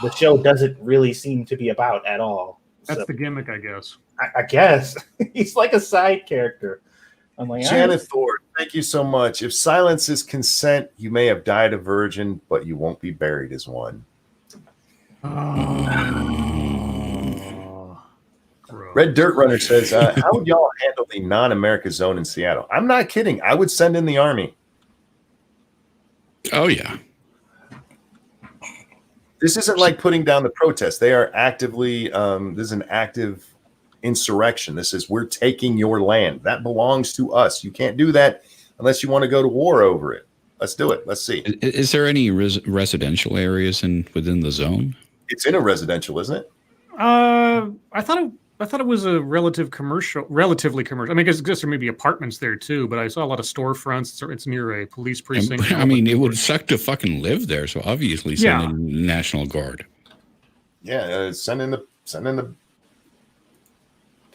the show doesn't really seem to be about at all. That's the gimmick, I guess. I guess he's like a side character. I'm like, Janet Thor, thank you so much. If silence is consent, you may have died a virgin, but you won't be buried as one. Red Dirt Runner says, how would y'all handle the non-America zone in Seattle? I'm not kidding. I would send in the army. Oh, yeah. This isn't like putting down the protest. They are actively, this is an active insurrection. This is, we're taking your land. That belongs to us. You can't do that unless you want to go to war over it. Let's do it. Let's see. Is there any residential areas within the zone? It's in a residential, isn't it? I thought it was a relatively commercial. I mean, I guess there may be apartments there too, but I saw a lot of storefronts. It's near a police precinct. I mean, it would suck to fucking live there. So obviously, send in National Guard. Yeah, send in the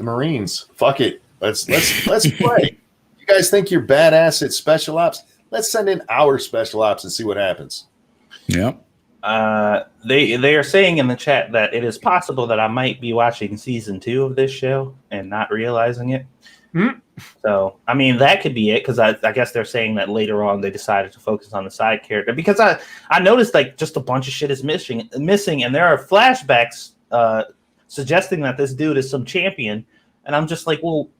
Marines. Fuck it. Let's play. You guys think you're badass at special ops? Let's send in our special ops and see what happens. Yep. They are saying in the chat that it is possible that I might be watching season 2 of this show and not realizing it. So, I mean, that could be it, because I guess they're saying that later on they decided to focus on the side character, because I noticed like just a bunch of shit is missing, and there are flashbacks suggesting that this dude is some champion, and I'm just like, well,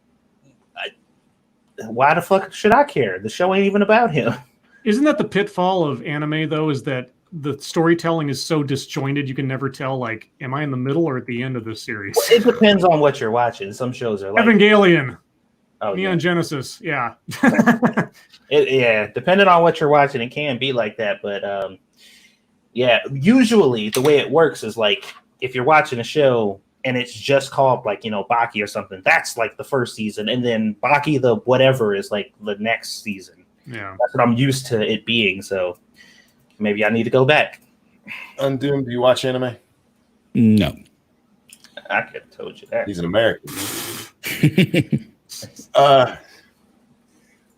why the fuck should I care? The show ain't even about him. Isn't that the pitfall of anime, though, is that the storytelling is so disjointed you can never tell, like, am I in the middle or at the end of this series? It depends on what you're watching. Some shows are like Evangelion. Oh, Neon Genesis, yeah. Depending on what you're watching, it can be like that. But usually the way it works is like if you're watching a show and it's just called like, Baki or something, that's like the first season, and then Baki the whatever is like the next season. Yeah, that's what I'm used to it being. So maybe I need to go back. Undoomed, do you watch anime? No. I could have told you that. He's an American.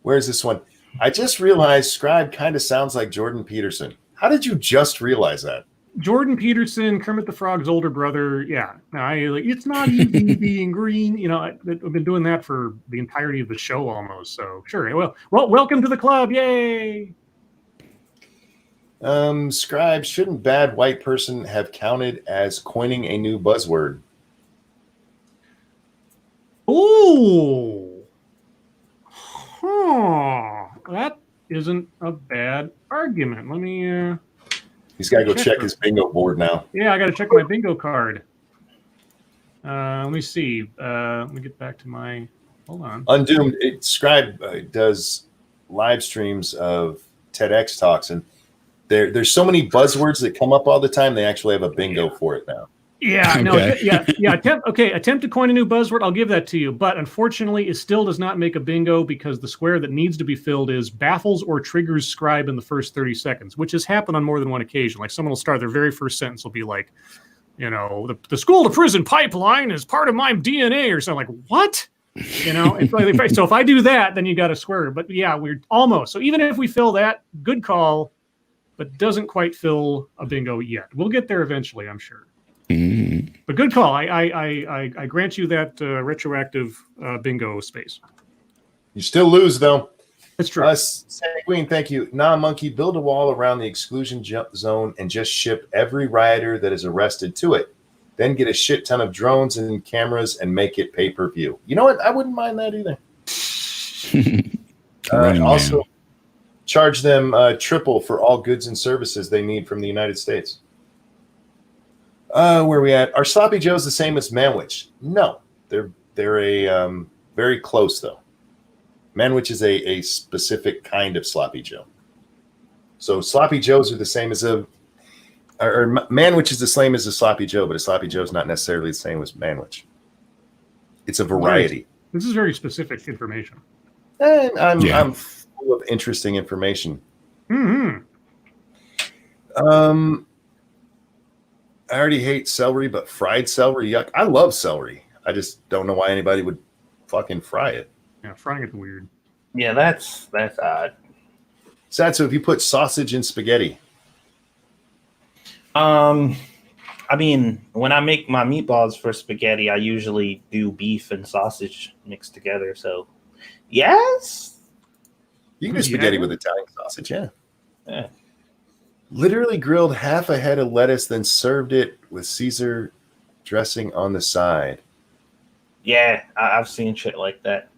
Where's this one? I just realized Scribe kind of sounds like Jordan Peterson. How did you just realize that? Jordan Peterson, Kermit the Frog's older brother. Yeah. It's not easy being green. I've been doing that for the entirety of the show almost. So sure. Well, welcome to the club. Yay. Scribe, shouldn't bad white person have counted as coining a new buzzword? Ooh. Huh. That isn't a bad argument. Let me He's got to go check his bingo board now. Yeah, I got to check my bingo card. Let me see. Let me get back to my. Hold on. Undoomed. Scribe does live streams of TEDx talks, and there's so many buzzwords that come up all the time. They actually have a bingo for it now. Yeah, okay. no, yeah. Attempt to coin a new buzzword. I'll give that to you, but unfortunately, it still does not make a bingo because the square that needs to be filled is baffles or triggers Scribe in the first 30 seconds, which has happened on more than one occasion. Like someone will start their very first sentence will be like, the school to prison pipeline is part of my DNA or something. Like what? It's like, so if I do that, then you got a square. But yeah, we're almost. So even if we fill that, good call, but doesn't quite fill a bingo yet. We'll get there eventually, I'm sure. But good call. I grant you that retroactive bingo space. You still lose, though. That's true. Queen, thank you. Monkey, build a wall around the exclusion zone and just ship every rioter that is arrested to it. Then get a shit ton of drones and cameras and make it pay-per-view. You know what? I wouldn't mind that either. Also, charge them triple for all goods and services they need from the United States. Where are we at? Are Sloppy Joes the same as Manwich? No, they're a very close though. Manwich is a specific kind of Sloppy Joe. So Sloppy Joes are the same as or Manwich is the same as a Sloppy Joe, but a Sloppy Joe is not necessarily the same as Manwich. It's a variety. This is very specific information. And I'm full of interesting information. Mm-hmm. I already hate celery, but fried celery, yuck. I love celery. I just don't know why anybody would fucking fry it. Yeah, frying it's weird. Yeah, that's odd. Satsu, if you put sausage in spaghetti. I mean, when I make my meatballs for spaghetti, I usually do beef and sausage mixed together. So, yes. You can do spaghetti with Italian sausage, yeah. Yeah. Literally grilled half a head of lettuce, then served it with Caesar dressing on the side. Yeah, I've seen shit like that.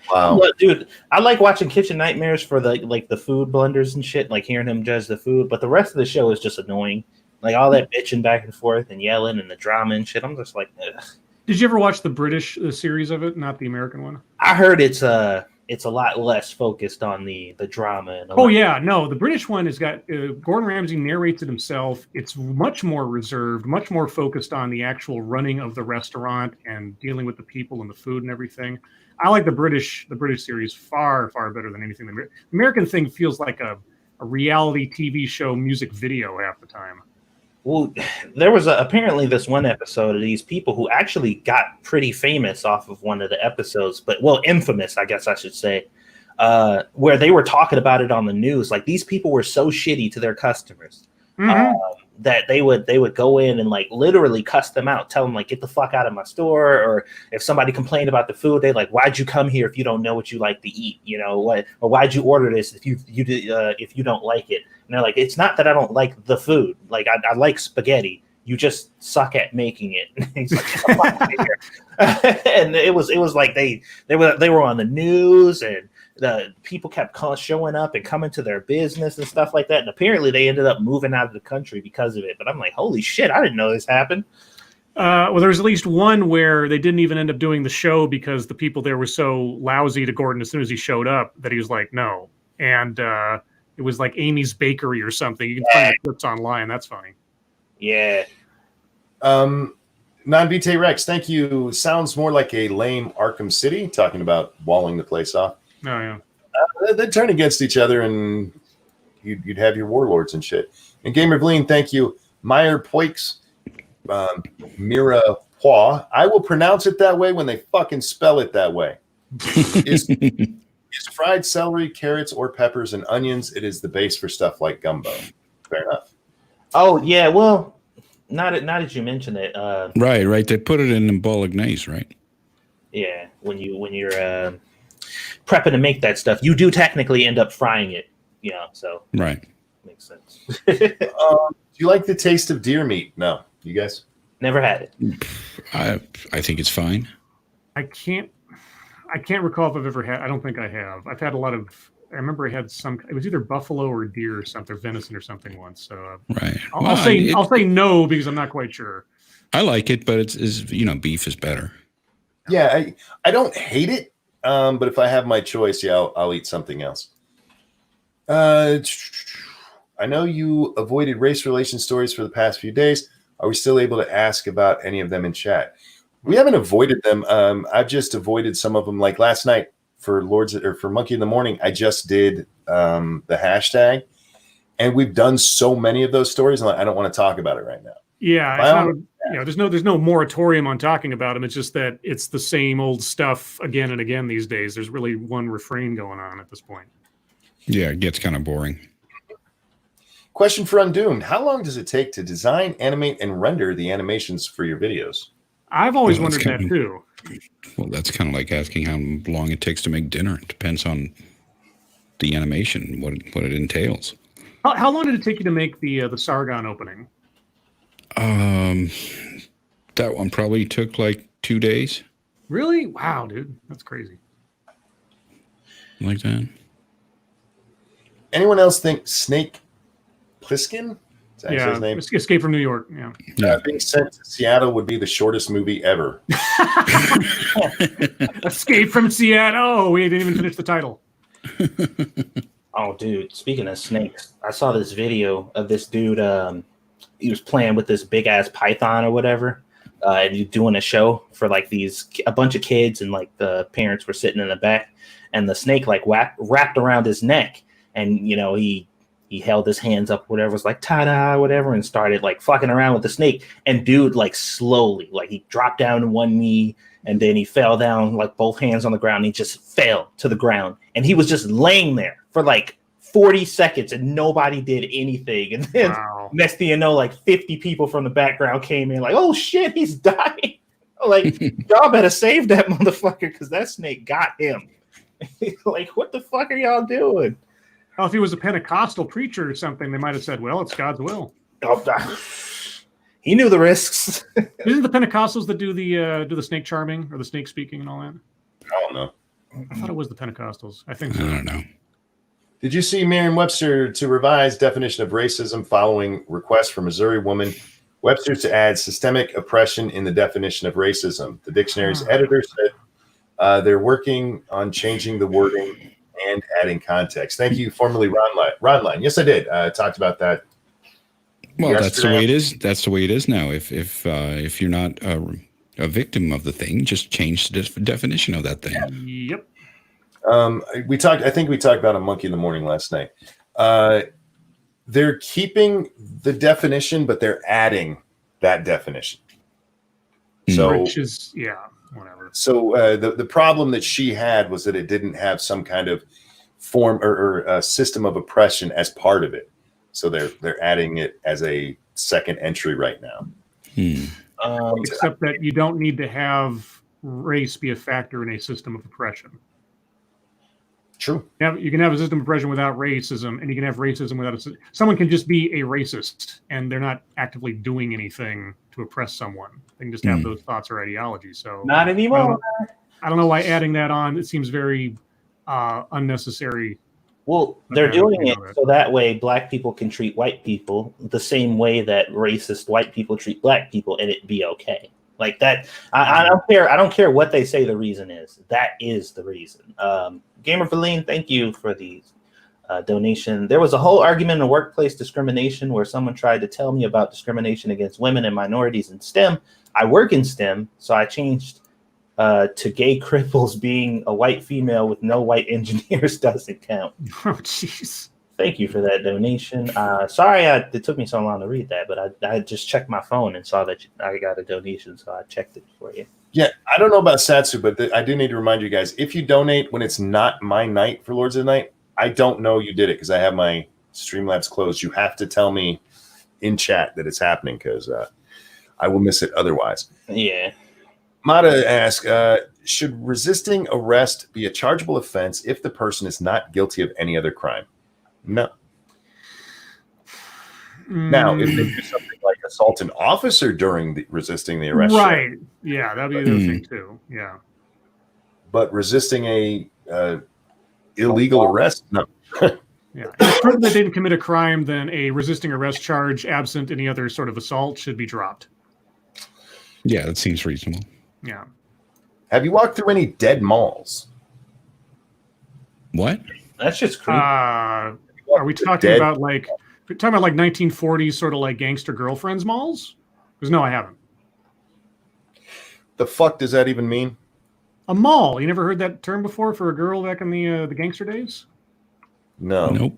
Wow. Look, dude, I like watching Kitchen Nightmares for the food blenders and shit, like hearing him judge the food, but the rest of the show is just annoying. Like all that bitching back and forth and yelling and the drama and shit. I'm just like, ugh. Did you ever watch the British series of it, not the American one? I heard it's a lot less focused on the drama. And the British one has got Gordon Ramsay narrates it himself. It's much more reserved, much more focused on the actual running of the restaurant and dealing with the people and the food and everything. I like the British series far, far better than anything. The American thing feels like a reality TV show music video half the time. Well, there was apparently this one episode of these people who actually got pretty famous off of one of the episodes, infamous, I guess I should say, where they were talking about it on the news. Like these people were so shitty to their customers that they would go in and like literally cuss them out, tell them like, get the fuck out of my store. Or if somebody complained about the food, they like, why'd you come here if you don't know what you like to eat? You know what? Or why'd you order this if you don't like it? And they're like, it's not that I don't like the food. Like I like spaghetti. You just suck at making it. He's like, and it was like they were on the news and the people kept showing up and coming to their business and stuff like that. And apparently they ended up moving out of the country because of it. But I'm like, holy shit, I didn't know this happened. There was at least one where they didn't even end up doing the show because the people there were so lousy to Gordon as soon as he showed up that he was like, no. And it was like Amy's Bakery or something. You can find the clips online. That's funny. Yeah. Non-BT Rex, thank you. Sounds more like a lame Arkham City, talking about walling the place off. Oh, yeah. They'd turn against each other and you'd have your warlords and shit. And Gamer Bleen, thank you. Meyer Poix, Mirepoix. I will pronounce it that way when they fucking spell it that way. Is fried celery, carrots, or peppers and onions. It is the base for stuff like gumbo. Fair enough. Oh, yeah. Well, not that you mentioned it. Right. They put it in bolognese, right? Yeah. When you're prepping to make that stuff, you do technically end up frying it. So right. Makes sense. Do you like the taste of deer meat? No. You guys? Never had it. I think it's fine. I can't recall if I've ever had. I don't think I have. I've had a lot of. I remember I had some. It was either buffalo or deer or something, venison or something once. So right. I'll say no because I'm not quite sure. I like it, but it's beef is better. Yeah, I don't hate it, but if I have my choice, yeah, I'll eat something else. I know you avoided race relation stories for the past few days. Are we still able to ask about any of them in chat? We haven't avoided them. I've just avoided some of them. Like last night for Monkey in the Morning, I just did the hashtag, and we've done so many of those stories, and I don't want to talk about it right now. Yeah, there's no moratorium on talking about them. It's just that it's the same old stuff again and again these days. There's really one refrain going on at this point. Yeah, it gets kind of boring. Question for Undoomed: how long does it take to design, animate, and render the animations for your videos? I've always wondered that too. Well, that's kind of like asking how long it takes to make dinner. It depends on the animation, what it entails. How long did it take you to make the Sargon opening? That one probably took like 2 days. Really? Wow, dude, that's crazy. Like that. anyone else think Snake Plissken? Is that his name? Escape from New York. Yeah. Being sent to Seattle would be the shortest movie ever. Escape from Seattle. Oh, we didn't even finish the title. Oh, dude. Speaking of snakes, I saw this video of this dude. He was playing with this big ass python or whatever, and he's doing a show for like a bunch of kids, and like the parents were sitting in the back, and the snake like wrapped around his neck, and you know he held his hands up, whatever, was like ta-da, whatever, and started like fucking around with the snake. And dude, like slowly, like he dropped down to one knee, and then he fell down, like both hands on the ground. And he just fell to the ground, and he was just laying there for like 40 seconds, and nobody did anything. And then next thing you know, like 50 people from the background came in, like, oh shit, he's dying. Like, y'all better save that motherfucker because that snake got him. Like, what the fuck are y'all doing? Well, if he was a Pentecostal preacher or something, they might have said, well, it's God's will. He knew the risks. Isn't the Pentecostals that do the snake charming or the snake speaking and all that? I don't know. I thought it was the Pentecostals. I think so. I don't know. Did you see Merriam-Webster to revise definition of racism following request from Missouri woman Webster to add systemic oppression in the definition of racism? The dictionary's editor said they're working on changing the wording and adding context. Thank you, formerly Ronline. Yes, I did. Talked about that. Well, that's the way it is. That's the way it is now. If you're not a victim of the thing, just change the definition of that thing. Yep. I think we talked about a Monkey in the Morning last night. They're keeping the definition, but they're adding that definition. So, which is, whatever. So the problem that she had was that it didn't have some kind of form or system of oppression as part of it. So they're adding it as a second entry right now. Except that you don't need to have race be a factor in a system of oppression. True. You can have a system of oppression without racism, and you can have racism without someone can just be a racist, and they're not actively doing anything to oppress someone. They can just have those thoughts or ideologies. So not anymore. I don't know why adding that on. It seems very unnecessary. Well, they're doing it so that way black people can treat white people the same way that racist white people treat black people, and it be okay. Like that. I don't care. I don't care what they say the reason is. That is the reason. Gamer Feline, thank you for the donation. There was a whole argument in workplace discrimination where someone tried to tell me about discrimination against women and minorities in STEM. I work in STEM, so I changed to gay cripples being a white female with no white engineers doesn't count. Oh, jeez. Thank you for that donation. Sorry it took me so long to read that, but I just checked my phone and saw that I got a donation, so I checked it for you. Yeah, I don't know about Satsu, but I do need to remind you guys, if you donate when it's not my night for Lords of the Night, I don't know you did it because I have my Streamlabs closed. You have to tell me in chat that it's happening because I will miss it otherwise. Yeah. Mata asks, should resisting arrest be a chargeable offense if the person is not guilty of any other crime? No. Now, if they do something like assault an officer during resisting the arrest, right? Yeah, that'd be the other thing too. Yeah, but resisting a illegal arrest, no. Yeah, if it's proven that they didn't commit a crime, then a resisting arrest charge, absent any other sort of assault, should be dropped. Yeah, that seems reasonable. Yeah. Have you walked through any dead malls? What? That's just creepy. Are we talking about like? We're talking about like 1940s sort of like gangster girlfriends malls? Because no, I haven't. The fuck does that even mean? A mall. You never heard that term before for a girl back in the gangster days? No. Nope.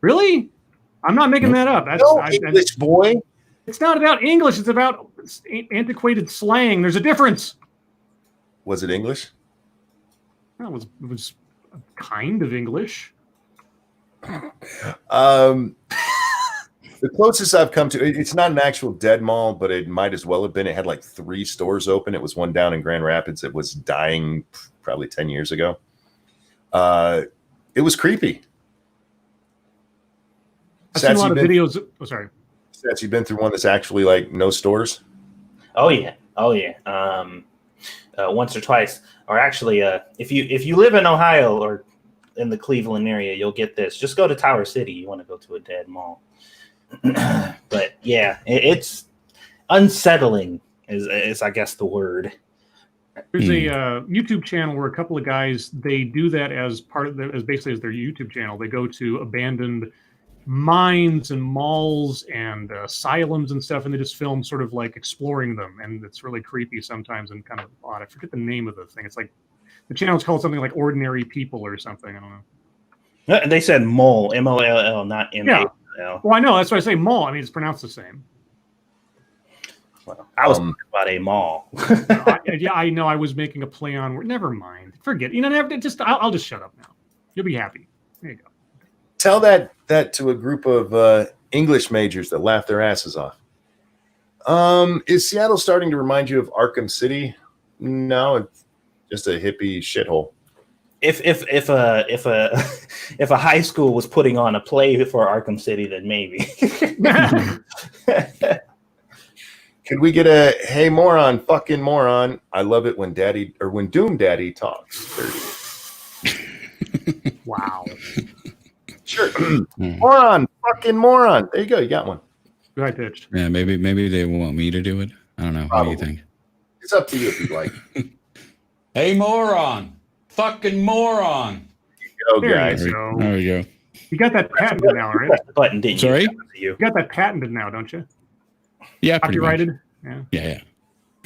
Really? I'm not making that up. That's English boy. It's not about English. It's about antiquated slang. There's a difference. Was it English? Well, it was kind of English. The closest I've come to, it's not an actual dead mall, but it might as well have been. It had like 3 stores open. It was one down in Grand Rapids that was dying probably 10 years ago. It was creepy. I've seen a lot of videos. Oh, sorry. Stats, you've been through one that's actually like no stores? Oh, yeah. Once or twice. Or actually, if you live in Ohio or in the Cleveland area, you'll get this. Just go to Tower City. You want to go to a dead mall. But yeah, it's unsettling is I guess the word. There's a YouTube channel where a couple of guys, they do that as part of as basically as their YouTube channel. They go to abandoned mines and malls and asylums and stuff, and they just film sort of like exploring them, and it's really creepy sometimes and kind of odd. I forget the name of the thing. It's like the channel's called something like Ordinary People or something. I don't know. They said mole, M-O-L-L, not M-A-L. Yeah. Well, I know, that's why I say mall. I mean, it's pronounced the same. Well, I was talking about a mall. I know. I was making a play on word. Never mind. Forget. I'll just shut up now. You'll be happy. There you go. Tell that to a group of English majors that laugh their asses off. Is Seattle starting to remind you of Arkham City? No, it's just a hippie shithole. If a high school was putting on a play for Arkham City, then maybe. Could we get a hey moron, fucking moron? I love it when Doom Daddy talks. Wow. Sure. Moron, fucking moron. There you go. You got one. Good high pitched. Yeah, maybe they want me to do it. I don't know. Probably. What do you think? It's up to you if you'd like. Hey, moron. Fucking moron. Go, guys. There we go. You got that patented now, right? Button, didn't Sorry? you? You got that patented now, don't you? Yeah, pretty much. Copyrighted? Yeah.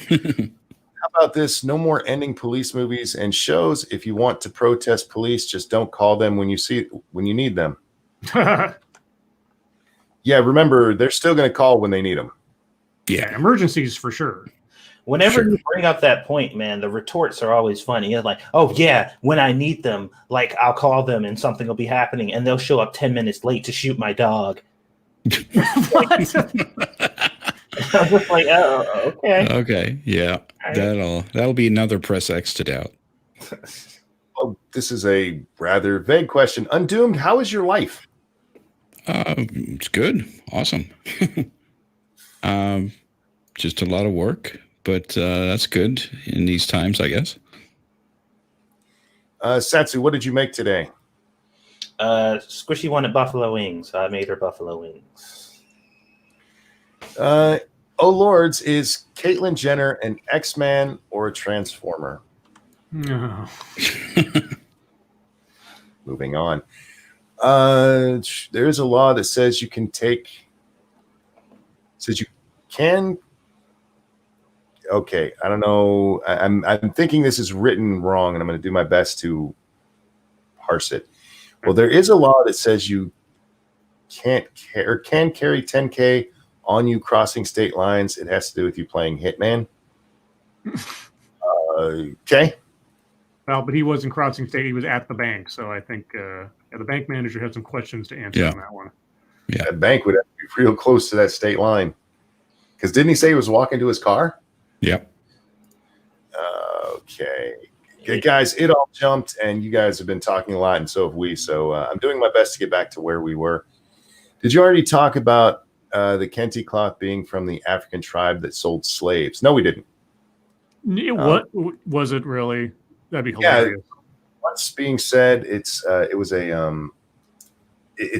How about this? No more ending police movies and shows. If you want to protest police, just don't call them when you need them. Yeah, remember, they're still going to call when they need them. Yeah, emergencies for sure. Whenever you bring up that point, man, the retorts are always funny. It's like, oh, yeah, when I need them, like, I'll call them and something will be happening, and they'll show up 10 minutes late to shoot my dog. What? I was like, oh, okay. Okay, yeah. Right. That'll be another press X to doubt. Oh, this is a rather vague question. Undoomed, how is your life? It's good. Awesome. Just a lot of work, but that's good in these times, I guess. Satsu, what did you make today? Squishy wanted buffalo wings, so I made her buffalo wings. Oh Lords, is Caitlyn Jenner an X-Man or a Transformer? No. Moving on. There is a law that says you can. Okay, I don't know. I'm thinking this is written wrong, and I'm going to do my best to parse it. Well, there is a law that says you can carry 10K on you crossing state lines. It has to do with you playing Hitman. Okay. Well, but he wasn't crossing state. He was at the bank. So I think the bank manager had some questions to answer on that one. Yeah, that bank would have to be real close to that state line. Because didn't he say he was walking to his car? Yep. Okay, guys, it all jumped, and you guys have been talking a lot, and so have we. So I'm doing my best to get back to where we were. Did you already talk about the Kente cloth being from the African tribe that sold slaves? No, we didn't. What was it really? That'd be hilarious. Yeah, what's being said? It's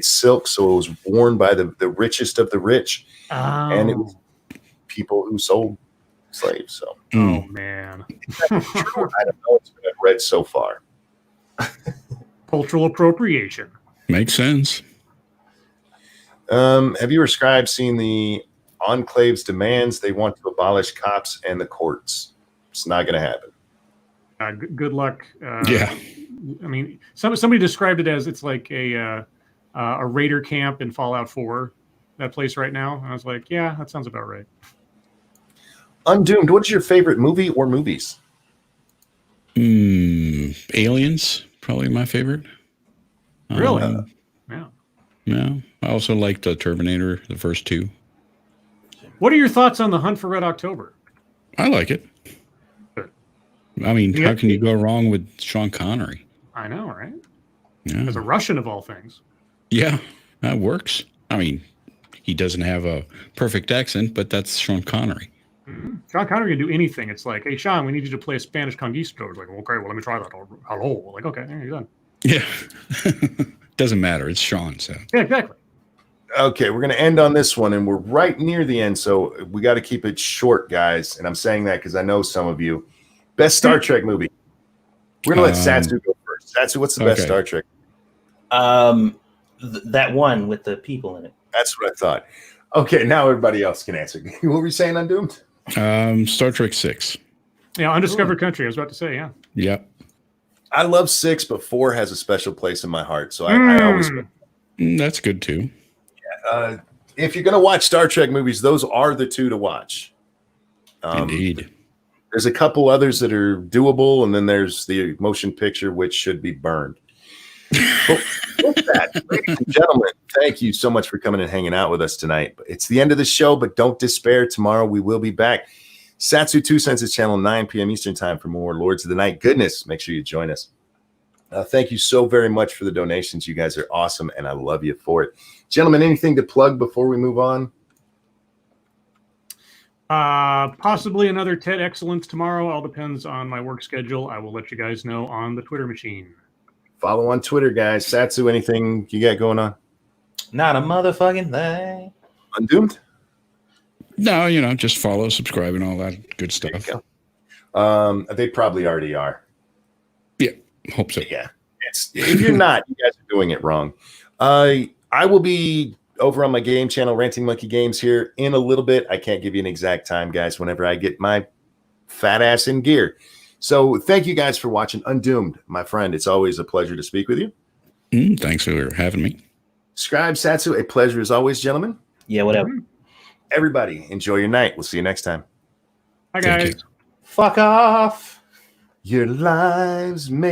silk, so it was worn by the richest of the rich, and it was people who sold slaves. So, oh man, I don't know. It's what I've read so far. Cultural appropriation makes sense. Have you or Scribe seen the Enclave's demands? They want to abolish cops and the courts. It's not going to happen. Good luck. Yeah. I mean, somebody described it as it's like a raider camp in Fallout 4, that place right now. And I was like, yeah, that sounds about right. Undoomed, what is your favorite movie or movies? Aliens, probably my favorite. Really? Yeah. Yeah. I also liked Terminator, the first two. What are your thoughts on The Hunt for Red October? I like it. I mean, how can you go wrong with Sean Connery? I know, right? Yeah. As a Russian of all things. Yeah, that works. I mean, he doesn't have a perfect accent, but that's Sean Connery. Mm-hmm. Sean Connery can do anything. It's like, hey, Sean, we need you to play a Spanish conquistador. It's like, okay, well, let me try that. Hello. Like, okay, there you're done. Yeah. Doesn't matter. It's Sean. So Yeah, exactly. Okay, we're going to end on this one, and we're right near the end, so we got to keep it short, guys. And I'm saying that because I know some of you. Best Star Trek movie. We're going to let Satsu go first. Satsu, what's the best Star Trek? That one with the people in it. That's what I thought. Okay, now everybody else can answer. What were you saying, Undoomed? Star Trek 6. Yeah, Undiscovered Country. I was about to say, yeah. Yep. I love 6, but 4 has a special place in my heart, so I always. That's good too. If you're going to watch Star Trek movies, those are the 2 to watch. Indeed. There's a couple others that are doable, and then there's the motion picture, which should be burned. But with that, ladies and gentlemen, thank you so much for coming and hanging out with us tonight. It's the end of the show, but don't despair. Tomorrow we will be back. Satsu 2 Senses channel, 9 p.m. Eastern time for more Lords of the Night goodness. Make sure you join us. Thank you so very much for the donations. You guys are awesome, and I love you for it. Gentlemen, anything to plug before we move on? Possibly another TED Excellence tomorrow. All depends on my work schedule. I will let you guys know on the Twitter machine. Follow on Twitter, guys. Satsu, anything you got going on? Not a motherfucking thing. Undoomed? No, just follow, subscribe, and all that good stuff. They probably already are. Yeah, hope so. Yeah. If you're not, you guys are doing it wrong. I will be over on my game channel, Ranting Monkey Games, here in a little bit. I can't give you an exact time, guys, whenever I get my fat ass in gear. So thank you guys for watching Undoomed, my friend. It's always a pleasure to speak with you. Thanks for having me. Scribe, Satsu, a pleasure as always, gentlemen. Yeah, whatever. Everybody, enjoy your night. We'll see you next time. Bye, guys. Fuck off. Your lives may